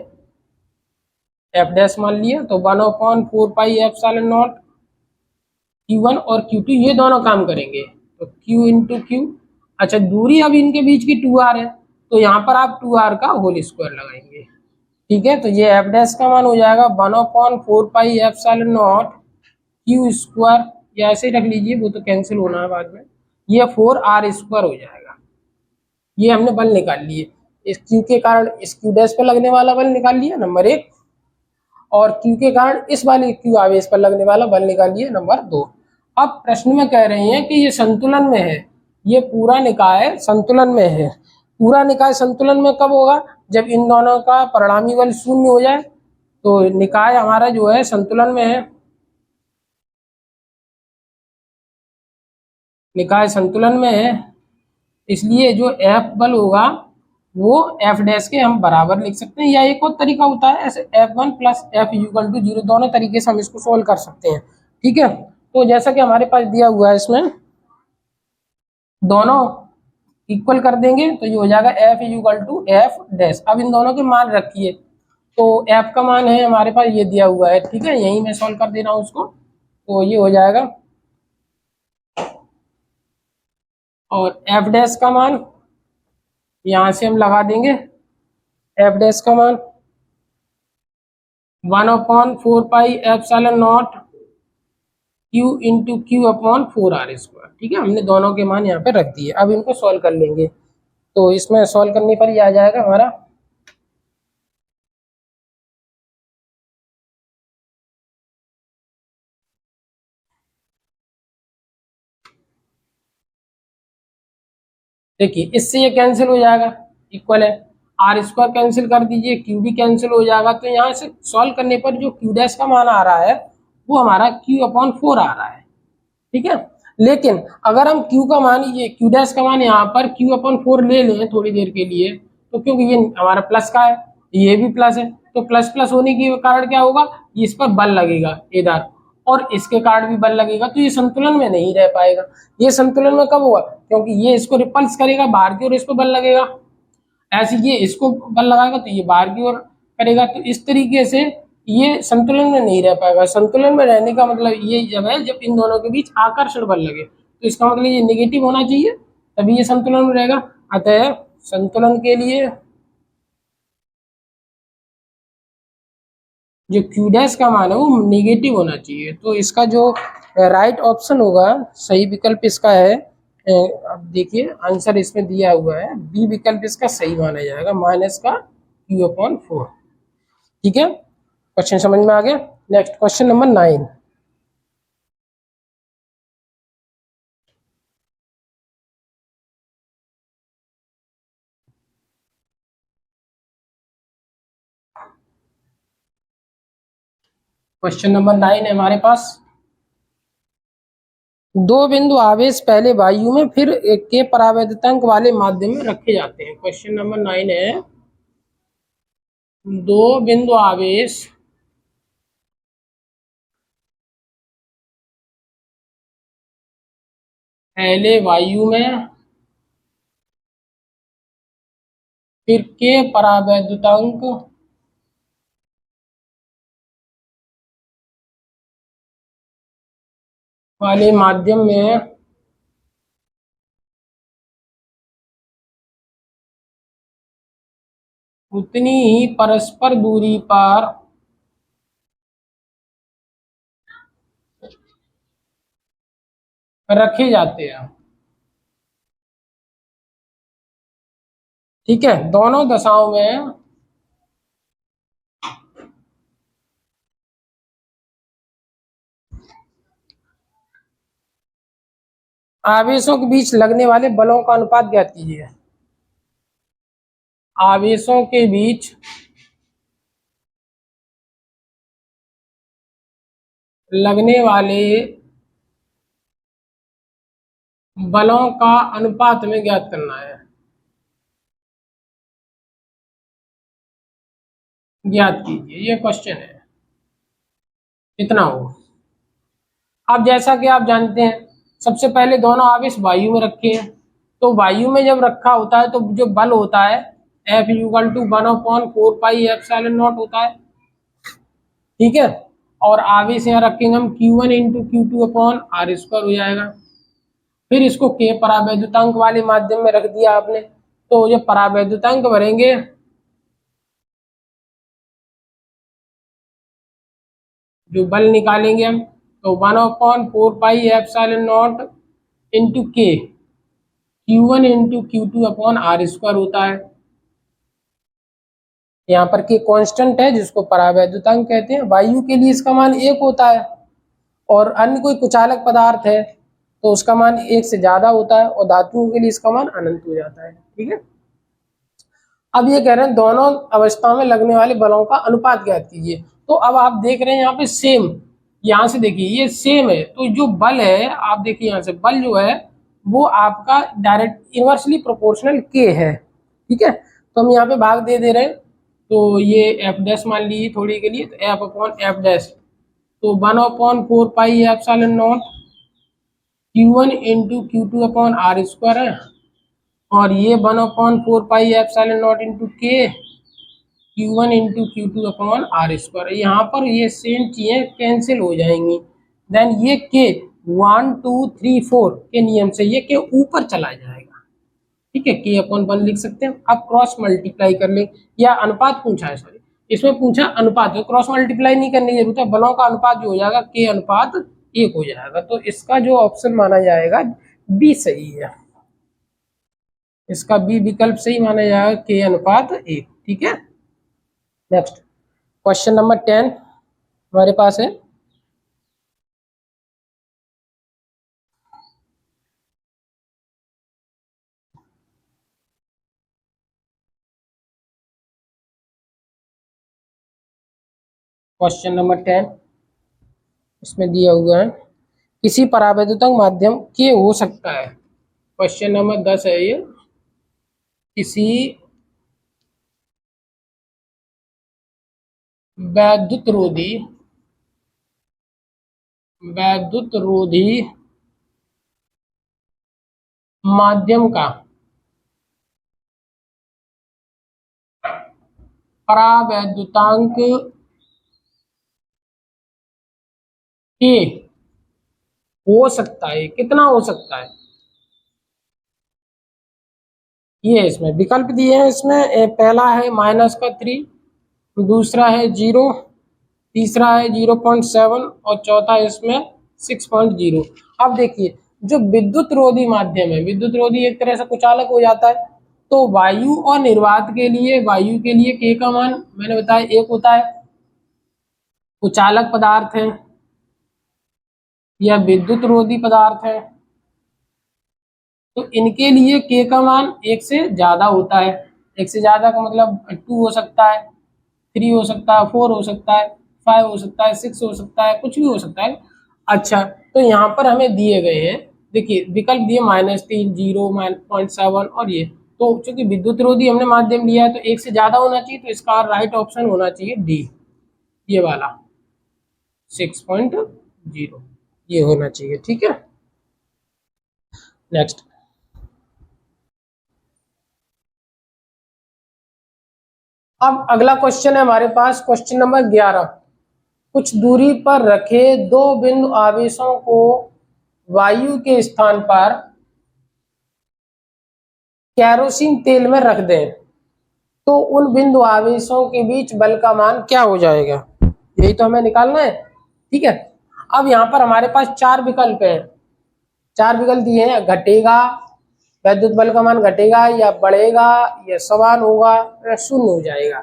एफ डैश मान लिया। तो 1/4 पाई एप्सिलॉन नॉट Q1 और Q2 ये दोनों काम करेंगे। तो Q इंटू क्यू, अच्छा दूरी अब इनके बीच की 2r है, तो यहाँ पर आप 2r का होल स्क्वायर लगाएंगे, ठीक है। तो ये एफ डैश का मान हो जाएगा 1/4 pi epsilon naught Q square, या ऐसे ही रख लीजिए, वो तो कैंसिल होना है बाद में। ये 4r स्क्वायर हो जाएगा। ये हमने बल निकाल लिए। इस क्यू के कारण इस क्यू डैश पर लगने वाला बल निकाल लिया नंबर 1, और क्यू के कारण इस वाले क्यू आवेश पर लगने वाला बल निकालिए नंबर 2। अब प्रश्न में कह रहे हैं कि ये संतुलन में है, ये पूरा निकाय संतुलन में है। पूरा निकाय संतुलन में कब होगा? जब इन दोनों का परिणामी बल शून्य हो जाए। तो निकाय हमारा जो है संतुलन में है, निकाय संतुलन में है, इसलिए जो एफ बल होगा वो एफ डैश के हम बराबर लिख सकते हैं। या एक और तरीका होता है, ऐसे F1 plus F equal to 0, दोनों तरीके से हम इसको सोल्व कर सकते हैं, ठीक है। तो जैसा कि हमारे पास दिया हुआ है, इसमें दोनों इक्वल कर देंगे तो ये हो जाएगा F equal to F dash. अब इन दोनों के मान रखिए, तो F का मान है हमारे पास ये दिया हुआ है, ठीक है, यही मैं सोल्व कर दे रहा हूँ उसको। तो ये हो जाएगा, और एफ डैश का मान यहां से हम लगा देंगे। एफ डैश का मान 1/4 pi epsilon naught Q into Q upon 4r square, ठीक है। हमने दोनों के मान यहाँ पे रख दिए। अब इनको सॉल्व कर लेंगे। तो इसमें सॉल्व करने पर ये आ जाएगा हमारा, देखिए इससे ये कैंसिल हो जाएगा, इक्वल है। आर स्क्वायर कैंसिल कर दीजिए, क्यू भी कैंसिल हो जाएगा। तो यहाँ से सॉल्व करने पर जो क्यू डैश का मान आ रहा है वो हमारा Q अपॉन 4 आ रहा है, ठीक है। लेकिन अगर हम Q का मान, ये Q डैश का मान यहाँ पर Q अपॉन 4 ले लें थोड़ी देर के लिए, तो क्योंकि ये हमारा प्लस का है, ये भी प्लस है, तो प्लस प्लस होने के कारण क्या होगा, ये इस पर बल लगेगा इधर, और इसके कारण भी बल लगेगा, तो ये संतुलन में नहीं रह पाएगा। ये संतुलन में कब होगा? क्योंकि ये इसको रिपल्स करेगा बाहर की ओर, इस पर बल लगेगा। ऐसे ये इसको बल लगाएगा तो ये बाहर की ओर करेगा। तो इस तरीके से ये संतुलन में नहीं रह पाएगा। संतुलन में रहने का मतलब ये जब है जब इन दोनों के बीच आकर्षण बल लगे, तो इसका मतलब ये नेगेटिव होना चाहिए, तभी ये संतुलन में रहेगा। अतः संतुलन के लिए जो क्यू डैश का मान है वो नेगेटिव होना चाहिए। तो इसका जो राइट ऑप्शन होगा, सही विकल्प इसका है, अब देखिए आंसर इसमें दिया हुआ है, बी विकल्प इसका सही माना जाएगा, माइनस का Q अपॉन 4, ठीक है। क्वेश्चन समझ में आ गया। Next question number 9। Question number 9 है हमारे पास, दो बिंदु आवेश पहले वायु में फिर के परावैद्युतांक वाले माध्यम में रखे जाते हैं। क्वेश्चन नंबर 9 है, दो बिंदु आवेश पहले वायु में फिर के परावैद्युतांक वाले माध्यम में उतनी ही परस्पर दूरी पर रखे जाते हैं। ठीक है, दोनों दशाओं में आवेशों के बीच लगने वाले बलों का अनुपात ज्ञात कीजिए। आवेशों के बीच लगने वाले बलों का अनुपात में ज्ञात करना है। ज्ञात कीजिए, ये क्वेश्चन है। कितना हो। अब जैसा कि आप जानते हैं, सबसे पहले दोनों आवेश वायु में रखे हैं, तो वायु में जब रखा होता है तो जो बल होता है F इक्वल टू 1/4πε0 होता है। ठीक है, और आवेश यहाँ रखेंगे हम Q1 इंटू Q2/r² हो जाएगा। फिर इसको K परावैद्युतांक वाले माध्यम में रख दिया आपने, तो जो परावैद्युतांक भरेंगे जो बल निकालेंगे हम, तो 1/4πε0 into K Q1 into Q2/r² होता है। यहाँ पर के कांस्टेंट है जिसको परावैद्युतांक कहते हैं। वायु के लिए इसका मान 1 होता है, और अन्य कोई कुचालक पदार्थ है तो उसका मान 1 से ज्यादा होता है, और धातुओं के लिए इसका मान अनंत हो जाता है। ठीक है, अब ये कह रहे हैं दोनों अवस्था में लगने वाले बलों का अनुपात ज्ञात कीजिए। तो अब आप देख रहे हैं यहाँ पे सेम, यहाँ से देखिए ये सेम है, तो जो बल है आप देखिए यहाँ से बल जो है वो आपका डायरेक्ट इनवर्सली प्रोपोर्शनल के है। ठीक है, तो हम यहाँ पे भाग दे रहे हैं, तो ये एफ डैश मान लीजिए थोड़ी के लिए, तो एफ अपॉन एफ डैश, तो 1/4πε0 Q1 इंटू Q2/r² है, और ये 1/4πε0 इंटू के Q1 इंटू Q2/r²। यहाँ पर ये सेम चीजें कैंसिल हो जाएंगी। देन ये के 1 2 3 4 के नियम से ये के ऊपर चला जाएगा। ठीक है, के अपॉन 1 लिख सकते हैं। अब क्रॉस मल्टीप्लाई कर ले, या अनुपात पूछा है, सॉरी इसमें पूछा अनुपात, तो क्रॉस मल्टीप्लाई नहीं करने की जरूरत है, बलों का अनुपात जो हो जाएगा के अनुपात 1 हो जाएगा। तो इसका जो ऑप्शन माना जाएगा बी सही है, इसका बी विकल्प सही माना जाएगा, के अनुपात 1। ठीक है, नेक्स्ट क्वेश्चन नंबर 10 हमारे पास है। क्वेश्चन नंबर 10 इसमें दिया हुआ है, किसी परावैद्युतांक माध्यम के हो सकता है। क्वेश्चन नंबर 10 है ये, किसी वैद्युत रोधी माध्यम का परावैद्युतांक के हो सकता है। कितना हो सकता है, ये इसमें विकल्प दिए हैं। इसमें पहला है -3, दूसरा है 0, तीसरा है 0.7 और चौथा है इसमें 6.0। अब देखिए जो विद्युत रोधी माध्यम है, विद्युत रोधी एक तरह से कुचालक हो जाता है, तो वायु और निर्वात के लिए, वायु के लिए के का मान मैंने बताया 1 होता है। कुचालक पदार्थ है या विद्युत रोधी पदार्थ है तो इनके लिए के का मान 1 से ज्यादा होता है। 1 से ज्यादा का मतलब 2 हो सकता है, 3 हो सकता है, 4 हो सकता है, 5 हो सकता है, 6 हो सकता है, कुछ भी हो सकता है। अच्छा, तो यहाँ पर हमें दिए गए हैं, देखिए विकल्प दिए -3, 0.7 और ये, तो चूंकि विद्युत रोधी हमने माध्यम लिया है तो 1 से ज्यादा होना चाहिए, तो इसका राइट ऑप्शन होना चाहिए डी, ये वाला 6.0 ये होना चाहिए। ठीक है, नेक्स्ट अब अगला क्वेश्चन है हमारे पास, क्वेश्चन नंबर 11। कुछ दूरी पर रखे दो बिंदु आवेशों को वायु के स्थान पर केरोसिन तेल में रख दें तो उन बिंदु आवेशों के बीच बल का मान क्या हो जाएगा, यही तो हमें निकालना है। ठीक है, अब यहाँ पर हमारे पास 4 विकल्प हैं, 4 विकल्प दिए हैं, घटेगा, वैद्युत बल का मान घटेगा या बढ़ेगा या समान होगा या शून्य हो जाएगा।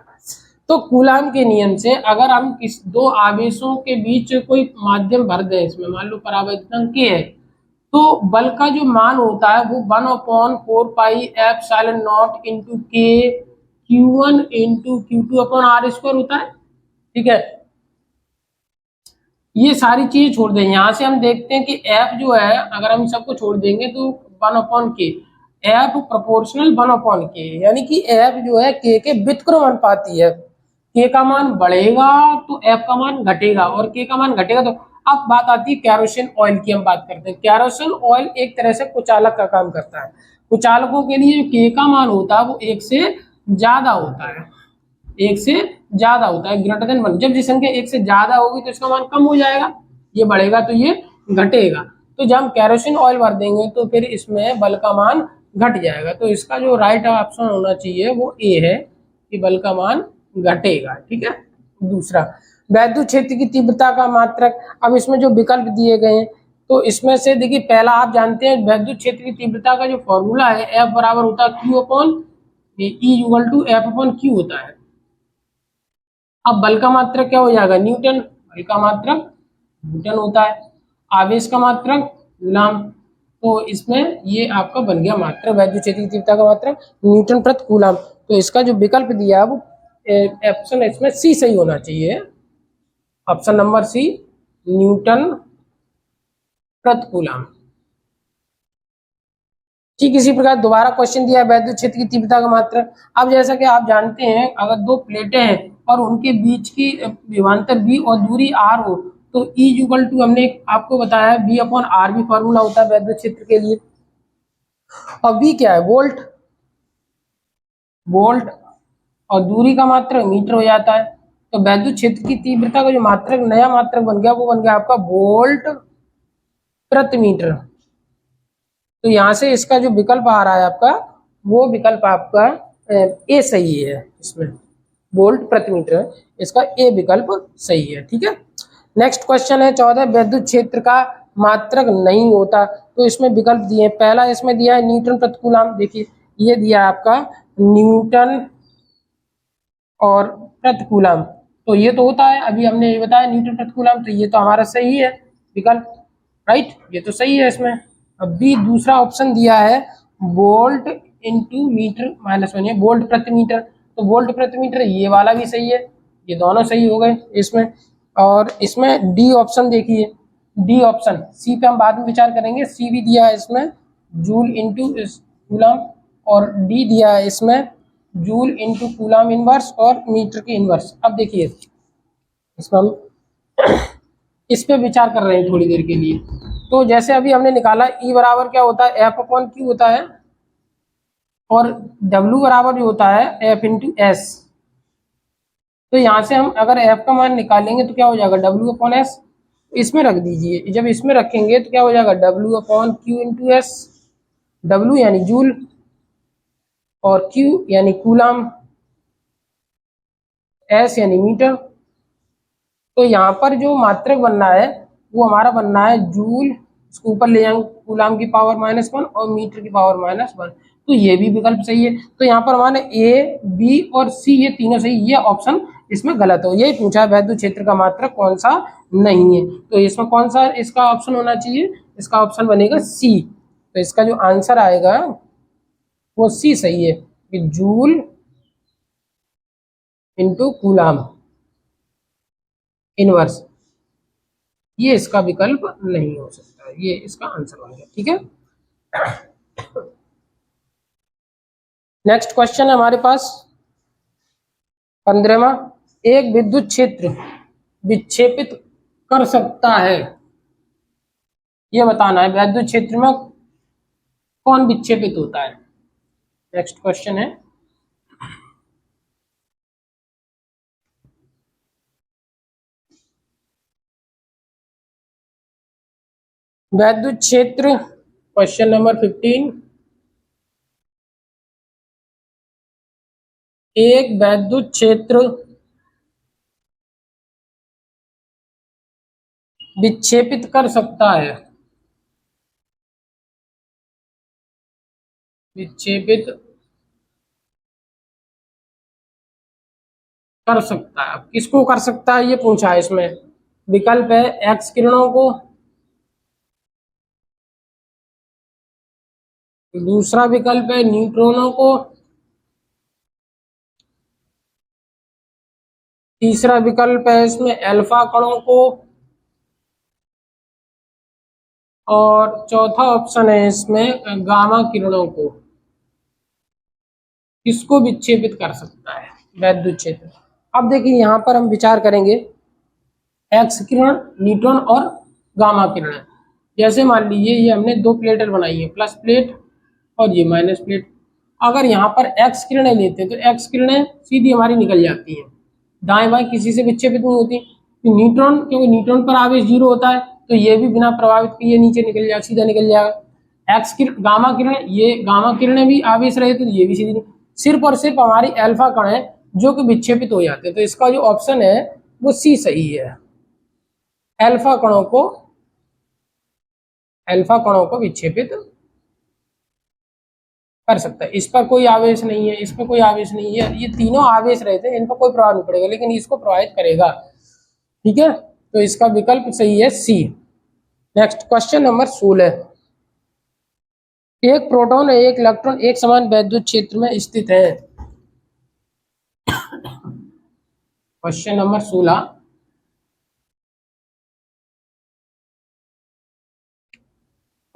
तो कूलाम के नियम से अगर हम किस 2 आवेशों के बीच कोई माध्यम भर दें, इसमें मान लो परावर्तन के है, तो बल का जो मान होता है वो 1/4 पाई एप्सिलॉन नॉट इंटू के Q1 into Q2 upon R square होता है। ठीक है, ये सारी चीजें छोड़ दें, यहाँ से हम देखते हैं कि एफ जो है अगर हम सबको छोड़ देंगे तो 1/k, एफ प्रोपोर्शनल 1/k, यानी कि एफ जो है के व्युत्क्रम अनुपाती है। के का मान बढ़ेगा तो एफ का मान घटेगा और के का मान घटेगा तो। अब बात आती है कैरोसिन ऑयल की, हम बात करते हैं। कैरोसिन ऑयल एक तरह से कुचालक का काम करता है। कुचालकों के लिए जो के का मान होता है वो 1 से ज्यादा होता है, 1 से ज्यादा होता है, ग्रेटर देन 1। जब ये संख्या 1 से ज्यादा होगी तो इसका मान कम हो जाएगा, ये बढ़ेगा तो ये घटेगा। तो जब हम कैरोसिन ऑयल भर देंगे तो फिर इसमें बल का मान घट जाएगा। तो इसका जो राइट ऑप्शन होना चाहिए वो ए है कि बल का मान घटेगा। ठीक है, दूसरा वैद्युत क्षेत्र की तीव्रता का मात्रक। अब इसमें जो विकल्प दिए गए हैं तो इसमें से देखिए, पहला आप जानते हैं वैद्युत क्षेत्र की तीव्रता का जो फॉर्मूला है एफ बराबर होता है Q upon E equal to F upon Q होता है। अब बल का मात्रक क्या हो जाएगा, न्यूटन। बल का मात्रक न्यूटन होता है, आवेश का मात्रक कूलाम। तो इसमें ये आपका बन गया मात्रक, वैद्युत क्षेत्र की तीव्रता का मात्रक न्यूटन प्रति कूलाम। तो इसका जो विकल्प दिया है वो ऑप्शन इसमें सी सही होना चाहिए, ऑप्शन नंबर सी, न्यूटन प्रति कूलाम। ठीक इसी प्रकार दोबारा क्वेश्चन दिया है वैद्युत क्षेत्र की तीव्रता का मात्रक। अब जैसा कि आप जानते हैं अगर 2 प्लेटें हैं और उनके बीच की विभवांतर बी और दूरी आर हो तो ई इक्वल टू, हमने आपको बताया है बी अपॉन आर भी फॉर्मूला होता है वैद्युत क्षेत्र के लिए। और बी क्या है, वोल्ट, वोल्ट, और दूरी का मात्रक मीटर हो जाता है। तो वैद्युत क्षेत्र की तीव्रता का जो मात्रक नया मात्रक बन गया वो बन गया आपका वोल्ट प्रति मीटर। तो यहां से इसका जो विकल्प आ रहा है आपका वो विकल्प आपका ए सही है, इसमें वोल्ट प्रति मीटर, इसका ए विकल्प सही है। ठीक है, नेक्स्ट क्वेश्चन है 14, वैद्युत क्षेत्र का मात्रक नहीं होता। तो इसमें विकल्प दिए, पहला इसमें दिया है न्यूटन प्रति कूलाम। देखिए ये दिया है आपका न्यूटन और प्रति कूलाम, तो ये तो होता है, अभी हमने ये बताया न्यूटन प्रति कूलाम, तो ये तो हमारा सही है विकल्प, राइट, ये तो सही है इसमें। अब भी दूसरा ऑप्शन दिया है volt into metre minus 1, volt प्रति मीटर, तो वोल्ट प्रति मीटर ये वाला भी सही है, ये दोनों सही हो गए इसमें। और इसमें डी ऑप्शन देखिए, डी ऑप्शन, सी पे हम बाद में विचार करेंगे, सी भी दिया है इसमें जूल इंटू कूलाम, और डी दिया है इसमें जूल इंटू कूलाम इनवर्स और मीटर की इनवर्स। अब देखिए इसमें हम इस पे विचार कर रहे हैं थोड़ी देर के लिए। तो जैसे अभी हमने निकाला ई बराबर क्या होता है, एफ अपॉन क्यू होता है, और डब्ल्यू बराबर जो होता है एफ इंटू एस। तो यहाँ से हम अगर एफ का मान निकालेंगे तो क्या हो जाएगा, डब्ल्यू अपॉन एस, इसमें रख दीजिए। जब इसमें रखेंगे तो क्या हो जाएगा, W upon Q into S, W यानी जूल और क्यू यानी कूलाम, एस यानी मीटर। तो यहाँ पर जो मात्रक बनना है वो हमारा बनना है जूल, इसको ऊपर ले जाएंगे कूलाम की पावर -1 और मीटर की पावर -1। तो ये भी विकल्प सही है। तो यहाँ पर हमारे ए बी और सी ये तीनों सही, ये ऑप्शन इसमें गलत हो। यही पूछा है वैद्युत क्षेत्र का मात्रक कौन सा नहीं है, तो इसमें कौन सा इसका ऑप्शन होना चाहिए, इसका ऑप्शन बनेगा सी। तो इसका जो आंसर आएगा वो सी सही है कि जूल इंटू कूलाम इनवर्स, ये इसका विकल्प नहीं हो सकता, ये इसका आंसर बन गया। ठीक है, नेक्स्ट क्वेश्चन है हमारे पास 15वां, एक विद्युत क्षेत्र विक्षेपित कर सकता है, ये बताना है विद्युत क्षेत्र में कौन विक्षेपित होता है। नेक्स्ट क्वेश्चन है विद्युत क्षेत्र, क्वेश्चन नंबर 15, एक वैद्युत क्षेत्र विक्षेपित कर सकता है, विक्षेपित कर सकता है। किसको कर सकता है ये पूछा है इसमें। विकल्प है एक्स किरणों को, दूसरा विकल्प है न्यूट्रॉनों को, तीसरा विकल्प है इसमें अल्फा कणों को, और चौथा ऑप्शन है इसमें गामा किरणों को। किसको विक्षेपित कर सकता है वैद्युत क्षेत्र। अब देखिए यहाँ पर हम विचार करेंगे एक्स किरण, न्यूट्रॉन और गामा किरण। जैसे मान लीजिए ये हमने दो प्लेटें बनाई है, प्लस प्लेट और ये माइनस प्लेट। अगर यहाँ पर एक्स किरणें लेते हैं तो एक्स किरणें सीधी हमारी निकल जाती हैं, दाएं बाएं किसी से विक्षेपित नहीं होती। तो न्यूट्रॉन, क्योंकि न्यूट्रॉन पर आवेश 0 होता है, तो ये भी बिना प्रभावित किए नीचे निकल जाएगा, सीधा निकल जाएगा। एक्स किरण, गामा किरण, ये गामा किरणें भी आवेश रहे तो ये भी सीधी, सिर्फ और सिर्फ हमारी अल्फा कण है जो कि विक्षेपित हो जाते हैं। तो इसका जो ऑप्शन है वो सी सही है। अल्फा कणों को, अल्फा कणों को विक्षेपित कर सकता है। इस पर कोई आवेश नहीं है, इस पर कोई आवेश नहीं है, ये तीनों आवेश रहते हैं, इन पर कोई प्रभाव नहीं पड़ेगा, लेकिन इसको प्रभावित करेगा। ठीक है, तो इसका विकल्प सही है सी। Next question number 16। एक प्रोटॉन और एक इलेक्ट्रॉन एक समान वैद्युत क्षेत्र में स्थित है। Question number 16।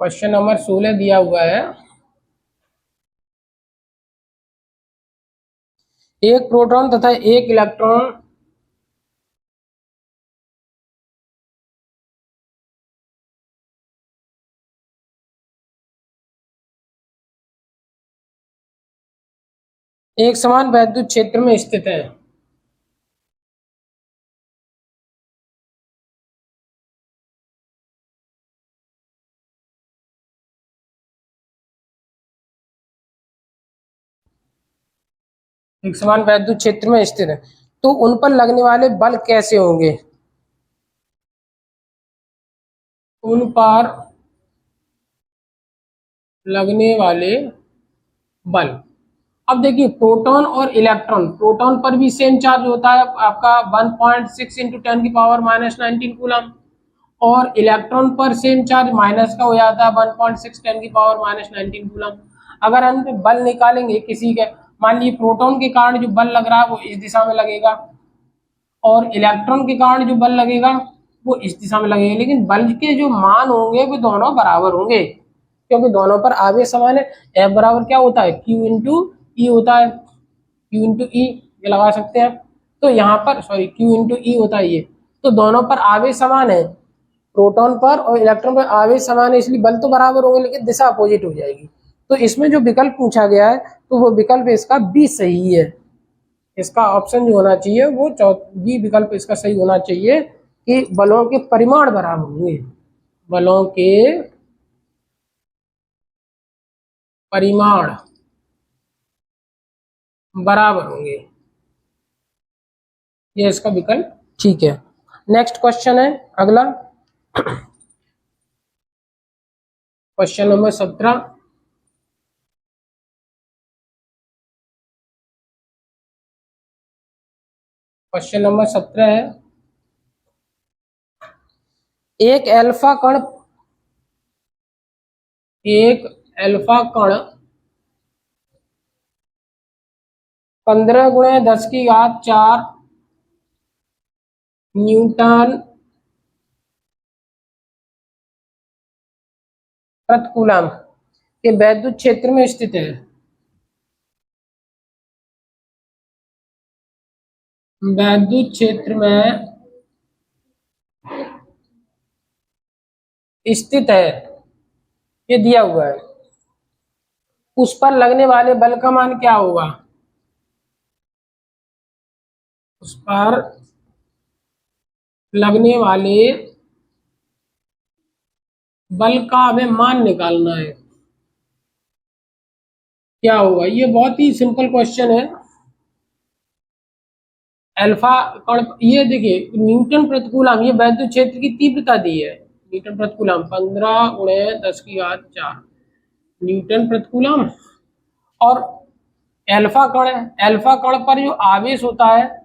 क्वेश्चन नंबर 16 दिया हुआ है, एक प्रोटॉन तथा एक इलेक्ट्रॉन एक समान वैद्युत क्षेत्र में स्थित है। एक समान वैद्युत क्षेत्र में स्थित है, तो उन पर लगने वाले बल कैसे होंगे। उन पर लगने वाले बल, अब देखिए प्रोटॉन और इलेक्ट्रॉन, प्रोटॉन पर भी सेम चार्ज होता है आपका 1.6 इंटू 10⁻⁻19 कूलम, और इलेक्ट्रॉन पर सेम चार्ज माइनस का हो जाता है 1.6 10⁻⁻19 कूलम। अगर हम बल निकालेंगे किसी के, मान लीजिए प्रोटॉन के कारण जो बल लग रहा है वो इस दिशा में लगेगा, और इलेक्ट्रॉन के कारण जो बल लगेगा वो इस दिशा में लगेगा, लेकिन बल के जो मान होंगे वो दोनों बराबर होंगे, क्योंकि दोनों पर आवेश समान है। F बराबर क्या होता है, Q इंटू ई होता है, Q इंटू ई ये लगा सकते हैं। तो यहाँ पर सॉरी Q इंटू ई होता है ये, तो दोनों पर आवेश समान है, प्रोटॉन पर और इलेक्ट्रॉन पर आवेश समान है, इसलिए बल तो बराबर होंगे लेकिन दिशा अपोजिट हो जाएगी। तो इसमें जो विकल्प पूछा गया है तो वो विकल्प इसका बी सही है। इसका ऑप्शन जो होना चाहिए वो बी विकल्प इसका सही होना चाहिए कि बलों के परिमाण बराबर होंगे, बलों के परिमाण बराबर होंगे, ये इसका विकल्प ठीक है। नेक्स्ट क्वेश्चन है अगला, क्वेश्चन नंबर 17। क्वेश्चन नंबर 17 है, एक अल्फा कण, एक अल्फा कण 15 × 10⁴ न्यूटन प्रति कूलम के वैद्युत क्षेत्र में स्थित है। वैद्युत क्षेत्र में स्थित है, ये दिया हुआ है। उस पर लगने वाले बल का मान क्या होगा, उस पर लगने वाले बल का हमें मान निकालना है, क्या होगा। ये बहुत ही सिंपल क्वेश्चन है, अल्फा कण, ये देखिए न्यूटन प्रतिकूलम, ये वैद्युत क्षेत्र की तीव्रता दी है, न्यूटन प्रतिकूलम 15 × 10⁴ न्यूटन प्रतिकूलम। और अल्फा कण है, अल्फा कण पर जो आवेश होता है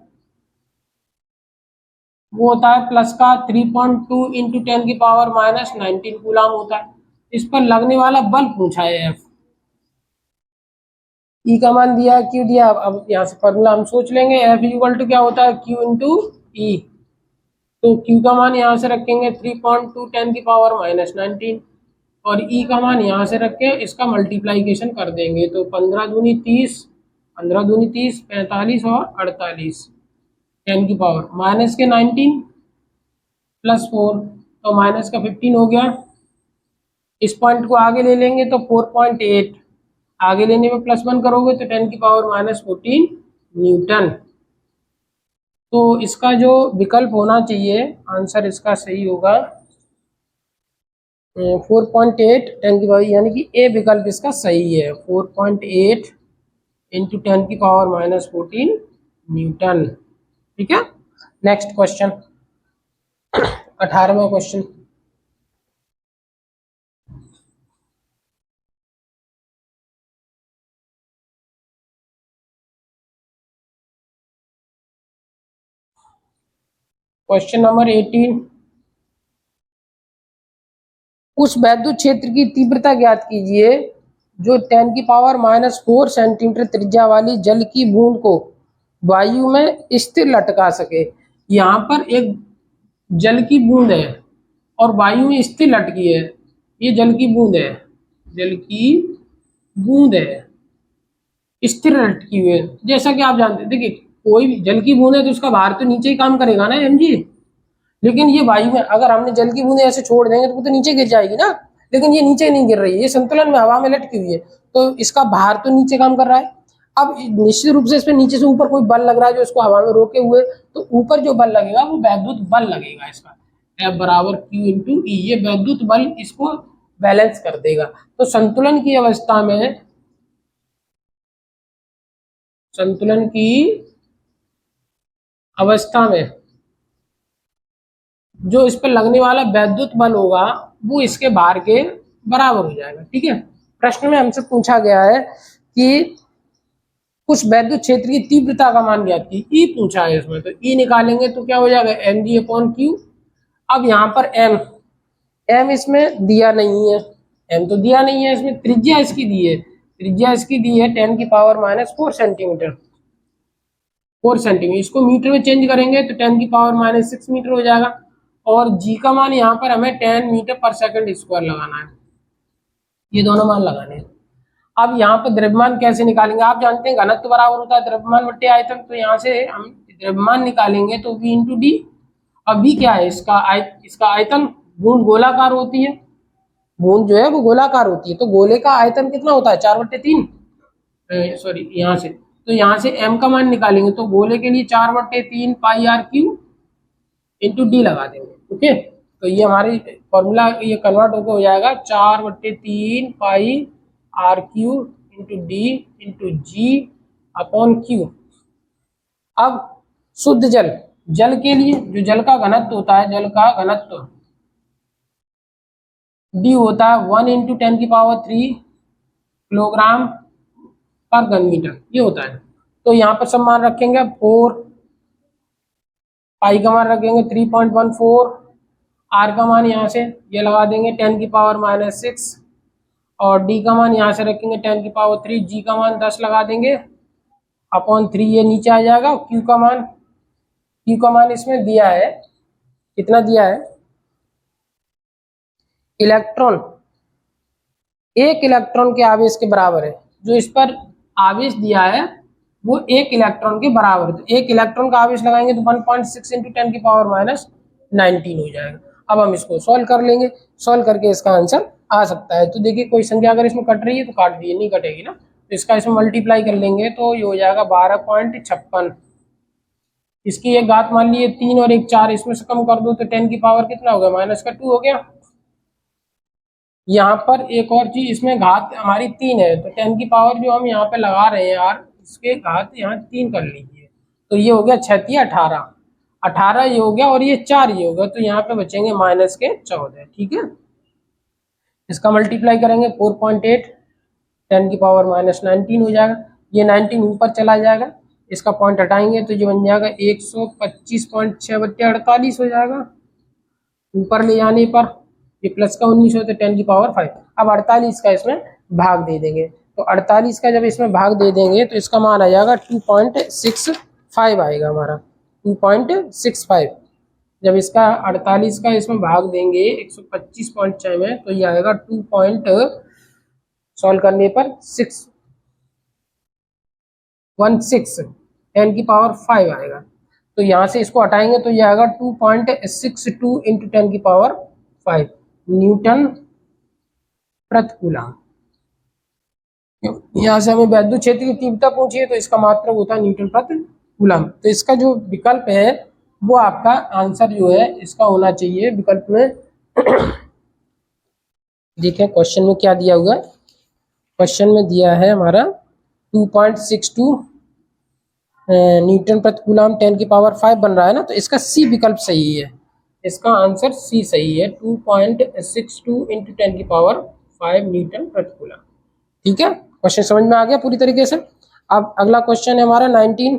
वो होता है प्लस का 3.2 × 10⁻⁻19 कूलम होता है। इस पर लगने वाला बल पूछा है एफ। ई का मान दिया, क्यू दिया। अब यहाँ से फॉर्मूला हम सोच लेंगे, एफ इक्वल टू क्या होता है, क्यू इंटू ई। तो क्यू का मान यहाँ से रखेंगे 3.2 10⁻⁻19 और ई का मान यहाँ से रख के इसका मल्टीप्लाइकेशन कर देंगे। तो 15 दूनी 30, 15 दूनी 30, 45 और 48 10⁻, के 19 प्लस 4 तो माइनस का 15 हो गया। इस पॉइंट को आगे ले लेंगे तो 4.8, आगे लेने में +1 करोगे तो 10⁻⁻14 न्यूटन। तो इसका जो विकल्प होना चाहिए, आंसर इसका सही होगा 4.8 10⁻, यानी कि ए विकल्प इसका सही है, 4.8 × 10⁻⁻14 न्यूटन। ठीक है, नेक्स्ट क्वेश्चन 18वां क्वेश्चन। क्वेश्चन नंबर 18, उस वैद्युत क्षेत्र की तीव्रता ज्ञात कीजिए जो 10⁻⁻4 सेंटीमीटर त्रिज्या वाली जल की बूंद को वायु में स्थिर लटका सके। यहाँ पर एक जल की बूंद है और वायु में स्थिर लटकी है, ये जल की बूंद है, जल की बूंद है, स्थिर लटकी हुई है। जैसा कि आप जानते हैं, देखिए कोई भी जल की बूंद है तो उसका भार तो नीचे ही काम करेगा ना एम जी, लेकिन ये वायु में अगर हमने जल की बूंदें ऐसे छोड़ देंगे तो वो तो नीचे गिर जाएगी ना, लेकिन ये नीचे नहीं गिर रही है, ये संतुलन में हवा में लटकी हुई है, तो इसका भार तो नीचे काम कर रहा है। अब निश्चित रूप से इसमें नीचे से ऊपर कोई बल लग रहा है जो इसको हवा में रोके हुए, तो ऊपर जो बल लगेगा वो वैद्युत बल लगेगा इसका, F बराबर Q इंटू ई, ये वैद्युत बल इसको बैलेंस कर देगा। तो संतुलन की अवस्था में, संतुलन की अवस्था में जो इस पर लगने वाला वैद्युत बल होगा वो इसके भार के बराबर हो जाएगा। ठीक है, प्रश्न में हमसे पूछा गया है कि कुछ वैद्युत क्षेत्र की तीव्रता का मान ज्ञात की, ई पूछा है इसमें, तो ई निकालेंगे तो क्या हो जाएगा mg/q। अब यहाँ पर m इसमें दिया नहीं है, m तो दिया नहीं है, इसमें त्रिज्या इसकी दी है, त्रिज्या इसकी दी है 10⁻⁻4 सेंटीमीटर, 4 सेंटीमीटर, इसको मीटर में चेंज करेंगे तो 10⁻⁻6 मीटर हो जाएगा। और g का मान यहाँ पर हमें 10 मीटर/सेकंड स्क्वायर लगाना है, ये दोनों मान लगाने हैं। अब यहाँ पर द्रव्यमान कैसे निकालेंगे, आप जानते हैं घनत्व बराबर होता है द्रव्यमान बट्टे आयतन, तो यहाँ से हम द्रव्यमान निकालेंगे तो v इंटू डी। अब v क्या है, इसका आयतन, बूंद गोलाकार होती है, बूंद जो है वो गोलाकार होती है, तो गोले का आयतन कितना होता है 4/3, सॉरी यहाँ से, तो यहाँ से m का मान निकालेंगे तो गोले के लिए 4/3 pi R Q into D लगा देंगे। ओके, तो ये हमारी फॉर्मूला ये कन्वर्ट होकर हो जाएगा 4/3 pi R Q into D into G upon Q. अब शुद्ध जल, जल के लिए जो जल का घनत्व होता है, जल का घनत्व डी होता है 1 × 10⁻³ किलोग्राम पर घन मीटर, ये होता है। तो यहाँ पर सब मान रखेंगे, 4 पाई का मान रखेंगे 3.14, आर का मान यहाँ से ये लगा देंगे 10⁻⁻6 और डी का मान यहाँ से रखेंगे 10⁻3, जी का मान 10 लगा देंगे अपॉन 3, ये नीचे आ जाएगा। क्यू का मान इसमें दिया है, कितना दिया है, इलेक्ट्रॉन, एक इलेक्ट्रॉन के आवेश के बराबर है, जो इस पर आवेश दिया है वो एक इलेक्ट्रॉन के बराबर है, तो एक इलेक्ट्रॉन का आवेश लगाएंगे तो 1.6 × 10⁻⁻19 हो जाएगा। अब हम इसको सॉल्व कर लेंगे, सॉल्व करके इसका आंसर आ सकता है। तो देखिए कोई संख्या अगर इसमें कट रही है तो काट दिए, नहीं कटेगी ना, तो इसका इसमें मल्टीप्लाई कर लेंगे तो ये हो जाएगा 12.56। इसकी एक घात मान लीजिए 3 और एक 4, इसमें से कम कर दो तो 10 की पावर कितना हो गया, -2 हो गया। यहाँ पर एक और चीज, इसमें घात हमारी 3 है, तो 10 की पावर जो हम यहाँ पे लगा रहे हैं यार, इसके घात यहाँ 3 कर लीजिए, तो ये हो गया 6 18, 18 ये हो गया और ये 4 ये हो गया, तो यहाँ पे बचेंगे माइनस के 14। ठीक है, इसका मल्टीप्लाई करेंगे 4.8 10 की पावर माइनस 19 हो जाएगा। ये 19 ऊपर चला जाएगा, इसका पॉइंट हटाएंगे तो ये बन जाएगा 125.6 बट्टे 48 हो जाएगा। ऊपर ले जाने पर ये प्लस का 19 हो तो 10 की पावर 5। अब 48 का इसमें भाग दे देंगे, तो 48 का जब इसमें भाग दे देंगे तो इसका मान आ जाएगा 2.65 आएगा हमारा, 2.65। जब इसका 48 का इसमें भाग देंगे 125.6 में तो ये आएगा 2. सॉल्व करने पर 616 10 की पावर 5 आएगा। तो यहाँ से इसको हटाएंगे तो ये आएगा 2.62 इंटू 10 की पावर 5 न्यूटन प्रति कूलम। यहाँ से हमें वैद्युत क्षेत्र की तीव्रता पूछी है तो इसका मात्रक होता है न्यूटन प्रति कूलम। तो इसका जो विकल्प है वो आपका आंसर जो है इसका होना चाहिए विकल्प में। देखें क्वेश्चन में क्या दिया हुआ है, क्वेश्चन में दिया है हमारा 2.62 न्यूटन प्रति कूलम 10 की पावर 5 बन रहा है ना, तो इसका सी विकल्प सही है, इसका आंसर सी सही है, 2.62 इंटू 10 की पावर 5 न्यूटन प्रति कूलम। ठीक है, क्वेश्चन समझ में आ गया पूरी तरीके से। अब अगला क्वेश्चन है हमारा 19,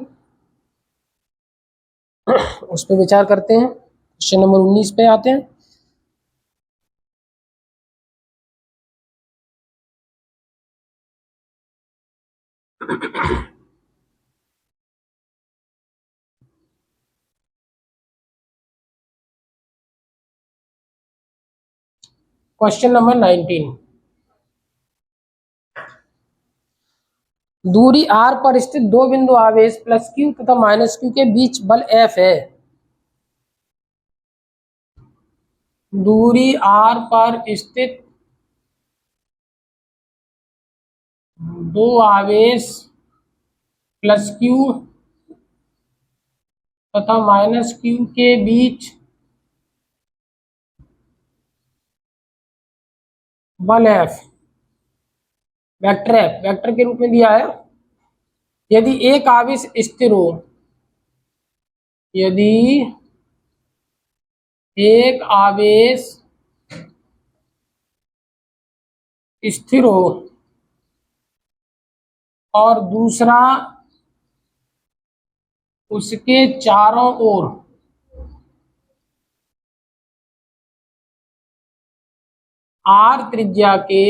उस पर विचार करते हैं। क्वेश्चन नंबर 19 पे आते हैं। क्वेश्चन नंबर 19, दूरी r पर स्थित दो बिंदु आवेश प्लस q तथा माइनस q के बीच बल F है। दूरी r पर स्थित दो आवेश प्लस q तथा माइनस q के बीच बल F, वेक्टर F वेक्टर के रूप में दिया है। यदि एक आवेश स्थिर हो, यदि एक आवेश स्थिर हो और दूसरा उसके चारों ओर r त्रिज्या के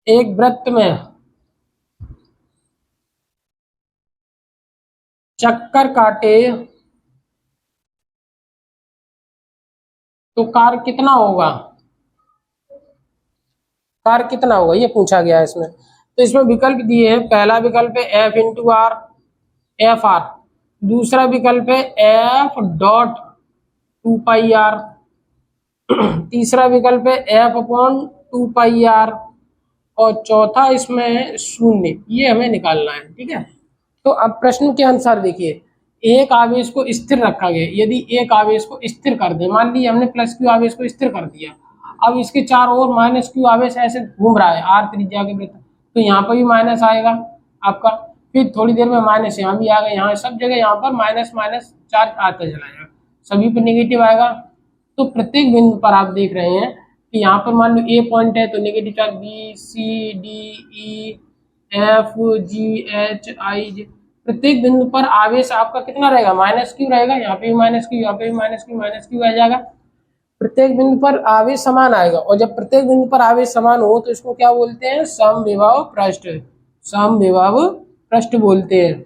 एक वृत्त में चक्कर काटे तो कार्य कितना होगा, कार्य कितना होगा ये पूछा गया है इसमें। तो इसमें विकल्प दिए हैं, पहला विकल्प है F into R F R, दूसरा विकल्प है F डॉट 2 पाई आर, तीसरा विकल्प है F अपॉन 2 पाई आर और चौथा इसमें शून्य, ये हमें निकालना है। ठीक है, तो अब प्रश्न के अनुसार देखिए, एक आवेश को स्थिर रखा गया, यदि एक आवेश को स्थिर कर दे, मान लीजिए हमने प्लस क्यू आवेश को स्थिर कर दिया, अब इसके चारों ओर माइनस क्यू आवेश ऐसे घूम रहा है आर त्रिज्या के वृत्त, तो यहाँ पर भी माइनस आएगा आपका, फिर थोड़ी देर में माइनस यहाँ भी आएगा, यहाँ सब जगह यहाँ पर माइनस माइनस चार्ज आता चला जाएगा, सभी पर नेगेटिव आएगा। तो प्रत्येक बिंदु पर आप देख रहे हैं कि यहाँ पर मान लो ए पॉइंट है तो negative charge B C D E F G H I J, प्रत्येक बिंदु पर आवेश आपका कितना रहेगा, माइनस क्यू रहेगा, यहाँ पे भी माइनस क्यू, यहाँ पे भी माइनस क्यू, माइनस क्यू आ जाएगा। प्रत्येक बिंदु पर आवेश समान आएगा, और जब प्रत्येक बिंदु पर आवेश समान हो तो इसको क्या बोलते हैं, समविभव पृष्ठ, समविभव पृष्ठ बोलते हैं,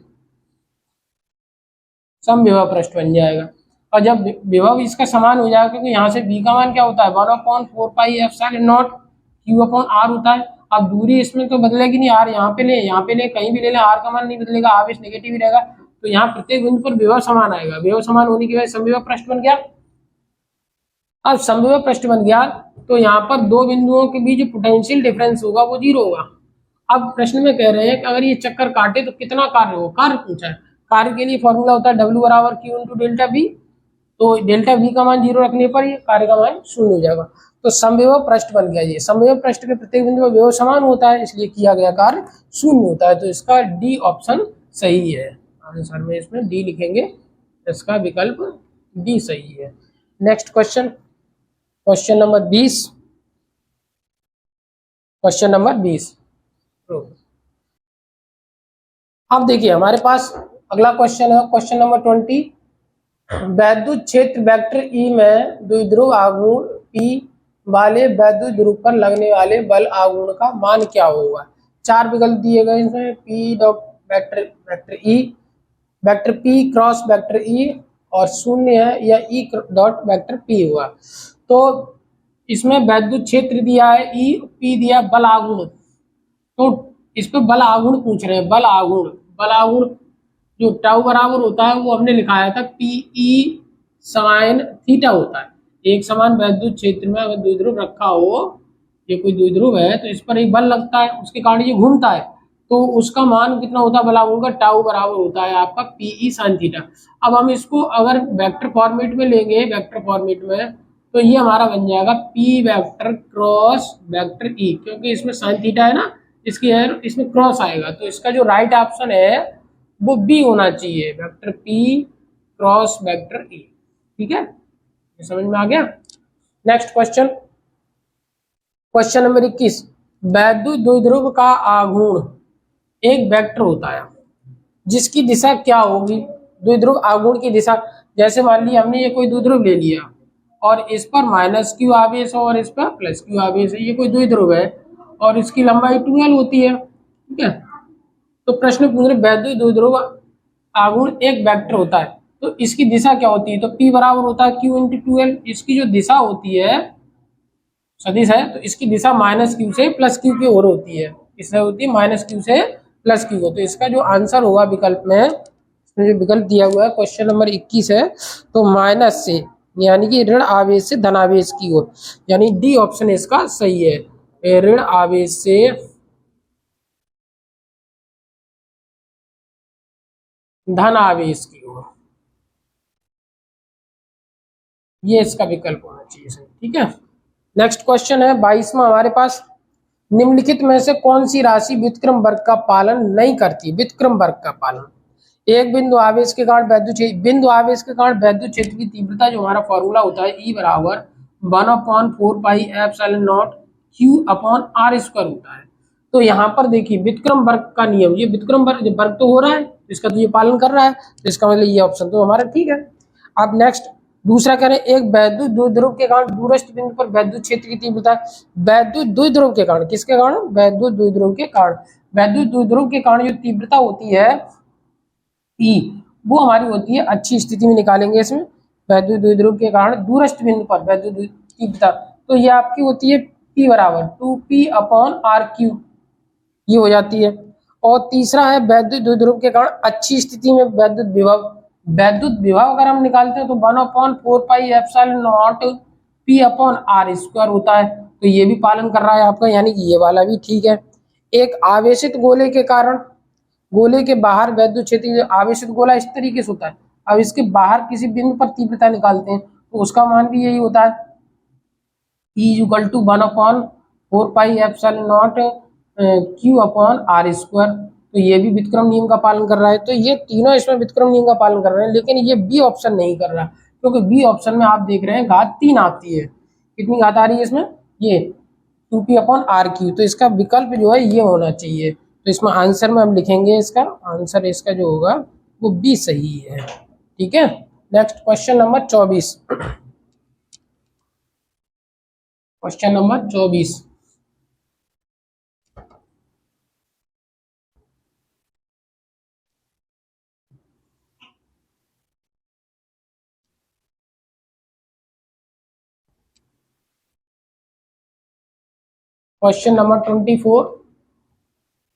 समविभव पृष्ठ बन जाएगा। और जब विभव इसका समान हो जाएगा, क्योंकि यहाँ से बी का मान क्या होता है 1/4 pi epsilon naught Q upon R होता है। अब दूरी इसमें तो बदलेगी नहीं, आर यहाँ पे ले, यहाँ पे ले, कहीं भी ले लें, आर का मान नहीं बदलेगा, आवेश नेगेटिव ही रहेगा, तो यहाँ प्रत्येक बिंदु पर विभव समान आएगा, विभव समान होने की वजह से समविभव पृष्ठ बन गया। अब समविभव पृष्ठ बन गया तो यहाँ पर दो बिंदुओं के बीच जो पोटेंशियल डिफरेंस होगा वो 0 होगा। अब प्रश्न में कह रहे हैं कि अगर ये चक्कर काटे तो कितना कार्य होगा, कार्य पूछा है, कार्य के लिए फॉर्मूला होता है W बराबर Q इंटू डेल्टा V, तो डेल्टा V का मान 0 रखने पर ये कार्य का मान 0 हो जाएगा। तो समविभव पृष्ठ बन गया। ये समविभव पृष्ठ के प्रत्येक बिंदु पर विभव समान होता है, इसलिए किया गया कार्य शून्य होता है। तो इसका डी ऑप्शन सही है। आंसर में इसमें डी लिखेंगे, इसका विकल्प डी सही है। Next question, question number 20। Question number 20। अब देखिए हमारे पास अगला क्वेश्चन है, क्वेश्चन नंबर 20। वैद्युत क्षेत्र वेक्टर ई में द्विध्रुव आघूर्ण P वाले वैद्युत ध्रुव पर लगने वाले बल आघूर्ण का मान क्या होगा। चार विकल्प दिए गए इसमें, P dot vector E, vector P cross vector E और शून्य है, या E डॉट वेक्टर P हुआ। तो इसमें वैद्युत क्षेत्र दिया है E, P दिया बल आघूर्ण। तो इस पे बल आघूर्ण पूछ रहे हैं। बल आघूर्ण जो टाउ बराबर होता है वो हमने लिखाया था PE साइन थीटा होता है। एक समान वैद्युत क्षेत्र में अगर द्विध्रुव रखा हो, ये कोई द्विध्रुव है तो इस पर एक बल लगता है, उसके कारण ये घूमता है, तो उसका मान कितना होता है बल आघूर्ण का, टाउ बराबर होता है आपका PE साइन थीटा। अब हम इसको अगर वेक्टर फॉर्मेट में लेंगे, वेक्टर फॉर्मेट में, तो ये हमारा बन जाएगा P vector cross vector E, क्योंकि इसमें साइन थीटा है ना, इसमें क्रॉस आएगा, तो इसका जो राइट ऑप्शन है वो बी होना चाहिए, vector P cross vector E। ठीक है, ये समझ में आ गया। Next question, question number 21। वैद्युत द्विध्रुव का आघूर्ण एक वेक्टर होता है जिसकी दिशा क्या होगी। द्विध्रुव आघूर्ण की दिशा, जैसे मान लिया हमने ये कोई द्विध्रुव ले लिया और इस पर माइनस क्यू आवेश और इस पर प्लस क्यू आवेश है, ये कोई द्विध्रुव है और इसकी लंबाई 2l होती है। ठीक है, तो प्रश्न पूछ रहे वैद्युत द्विध्रुव आघूर्ण एक वेक्टर होता है तो इसकी दिशा क्या होती है। तो P बराबर होता है Q इंटू 2l। इसकी जो दिशा होती है, सदिश है, तो इसकी दिशा माइनस क्यू से प्लस क्यू की ओर होती है। इससे होती है माइनस क्यू से प्लस क्यू। तो इसका जो आंसर होगा विकल्प में, इसमें जो विकल्प दिया हुआ है क्वेश्चन नंबर 21 है, तो माइनस से यानी कि ऋण आवेश से धनावेश की ओर, यानी डी ऑप्शन इसका सही है, ऋण आवेश से धन आवेश की ओर, ये इसका विकल्प होना चाहिए सही। ठीक है, नेक्स्ट क्वेश्चन है 22वां हमारे पास। निम्नलिखित में से कौन सी राशि व्युत्क्रम वर्ग का पालन नहीं करती। व्युत्क्रम वर्ग का पालन, एक बिंदु आवेश के कारण वैद्युत क्षेत्र, बिंदु आवेश के कारण वैद्युत क्षेत्र की तीव्रता, जो हमारा फॉर्मूला होता है E बराबर 1/4 pi epsilon naught Q upon R square होता है। तो यहाँ पर देखिए व्युत्क्रम वर्ग का नियम, ये व्युत्क्रम वर्ग तो हो रहा है, इसका तो ये पालन कर रहा है, तो इसका मतलब ये ऑप्शन तो हमारा ठीक है। अब नेक्स्ट दूसरा करें, एक वैद्युत द्विध्रुव के कारण दूरस्थ बिंदु पर वैद्युत क्षेत्र की तीव्रता, वैद्युत द्विध्रुव के कारण, किसके कारण, वैद्युत द्विध्रुव के कारण, वैद्युत द्विध्रुव के कारण जो तीव्रता होती है E, वो हमारी होती है, अच्छी स्थिति में निकालेंगे इसमें, वैद्युत द्विध्रुव के कारण दूरस्थ बिंदु पर वैद्युत तीव्रता, तो ये आपकी होती है P बराबर 2P अपॉन RQ, ये हो जाती है। और तीसरा है वैद्युत द्विध्रुव के कारण अच्छी स्थिति में वैद्युत विभव, वैद्युत विभव अगर हम निकालते हैं तो 1/4 pi epsilon not P upon R square होता है, तो ये भी पालन कर रहा है आपका, यानी कि ये वाला भी ठीक है। एक आवेशित गोले के कारण, गोले के बाहर वैद्युत क्षेत्र, आवेशित गोला इस तरीके से होता है, अब इसके बाहर किसी बिंदु पर तीव्रता निकालते हैं तो उसका मान भी यही होता है, E equal to 1/4 pi epsilon naught Q upon R square. तो ये भी व्युत्क्रम नियम का पालन कर रहा है। तो ये तीनों इसमें व्युत्क्रम नियम का पालन कर रहे हैं, लेकिन ये बी ऑप्शन नहीं कर रहा, क्योंकि बी ऑप्शन में आप देख रहे हैं घात 3 आती है। कितनी घात आ रही है इसमें, ये 2P अपॉन RQ। तो इसका विकल्प जो है ये होना चाहिए, तो इसमें आंसर में हम लिखेंगे, इसका आंसर इसका जो होगा वो बी सही है। ठीक है, next question number 24। Question number 24, question number 24,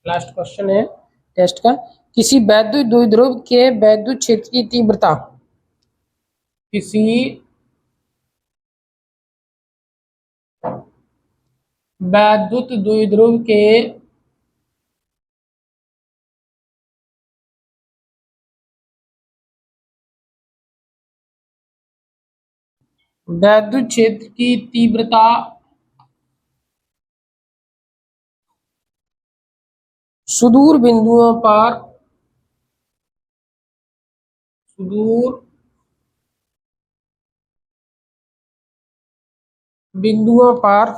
last question है टेस्ट का। किसी वैद्युत द्विध्रुव के वैद्युत क्षेत्र की तीव्रता, किसी वैद्युत द्विध्रुव के वैद्युत क्षेत्र की तीव्रता सुदूर बिंदुओं पर सुदूर बिंदुओं पर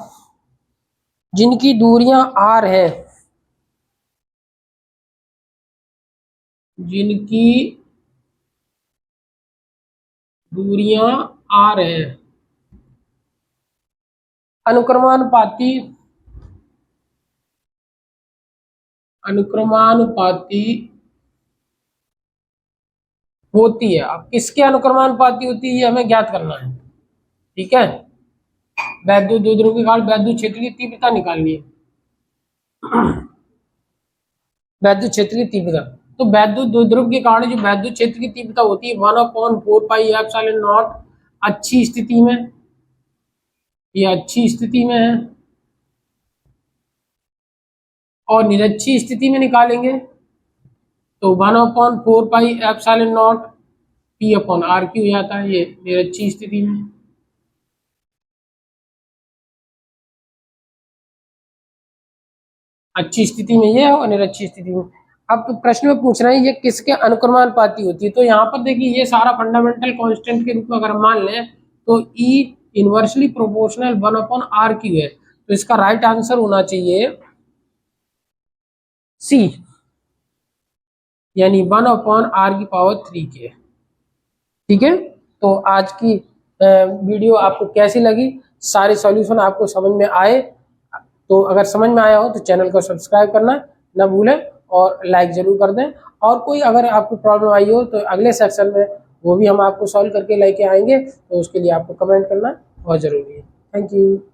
जिनकी दूरियां आर है, जिनकी दूरियां आर है, अनुक्रमानुपाती होती है। अब किसके अनुक्रमानुपाती होती है ये हमें ज्ञात करना है। ठीक है, वैद्युत द्विध्रुव के कारण वैद्युत क्षेत्र की तीव्रता निकालनी है। वैद्युत क्षेत्र की तीव्रता, तो वैद्युत द्विध्रुव के कारण जो वैद्युत क्षेत्र की तीव्रता होती है 1/4πε0 अच्छी स्थिति में, ये अच्छी स्थिति में है, और निरक्षी स्थिति में निकालेंगे तो 1/4πε0 P/R हो जाता है, ये निरक्षी स्थिति में। अच्छी स्थिति में ये है और निरक्षी स्थिति में। अब तो प्रश्न में पूछ रहे हैं ये किसके अनुक्रमानुपाती होती है, तो यहाँ पर देखिए ये सारा फंडामेंटल कांस्टेंट के रूप में अगर मान लें तो E इनवर्सली प्रोपोर्शनल 1/R है, तो इसका राइट आंसर होना चाहिए C, यानी 1/R⁴ के। ठीक है, तो आज की वीडियो आपको कैसी लगी, सारे सॉल्यूशन आपको समझ में आए, तो अगर समझ में आया हो तो चैनल को सब्सक्राइब करना ना भूलें और लाइक जरूर कर दें। और कोई अगर आपको प्रॉब्लम आई हो तो अगले सेक्शन में वो भी हम आपको सॉल्व करके लेके आएंगे, तो उसके लिए आपको कमेंट करना बहुत ज़रूरी है। Thank you.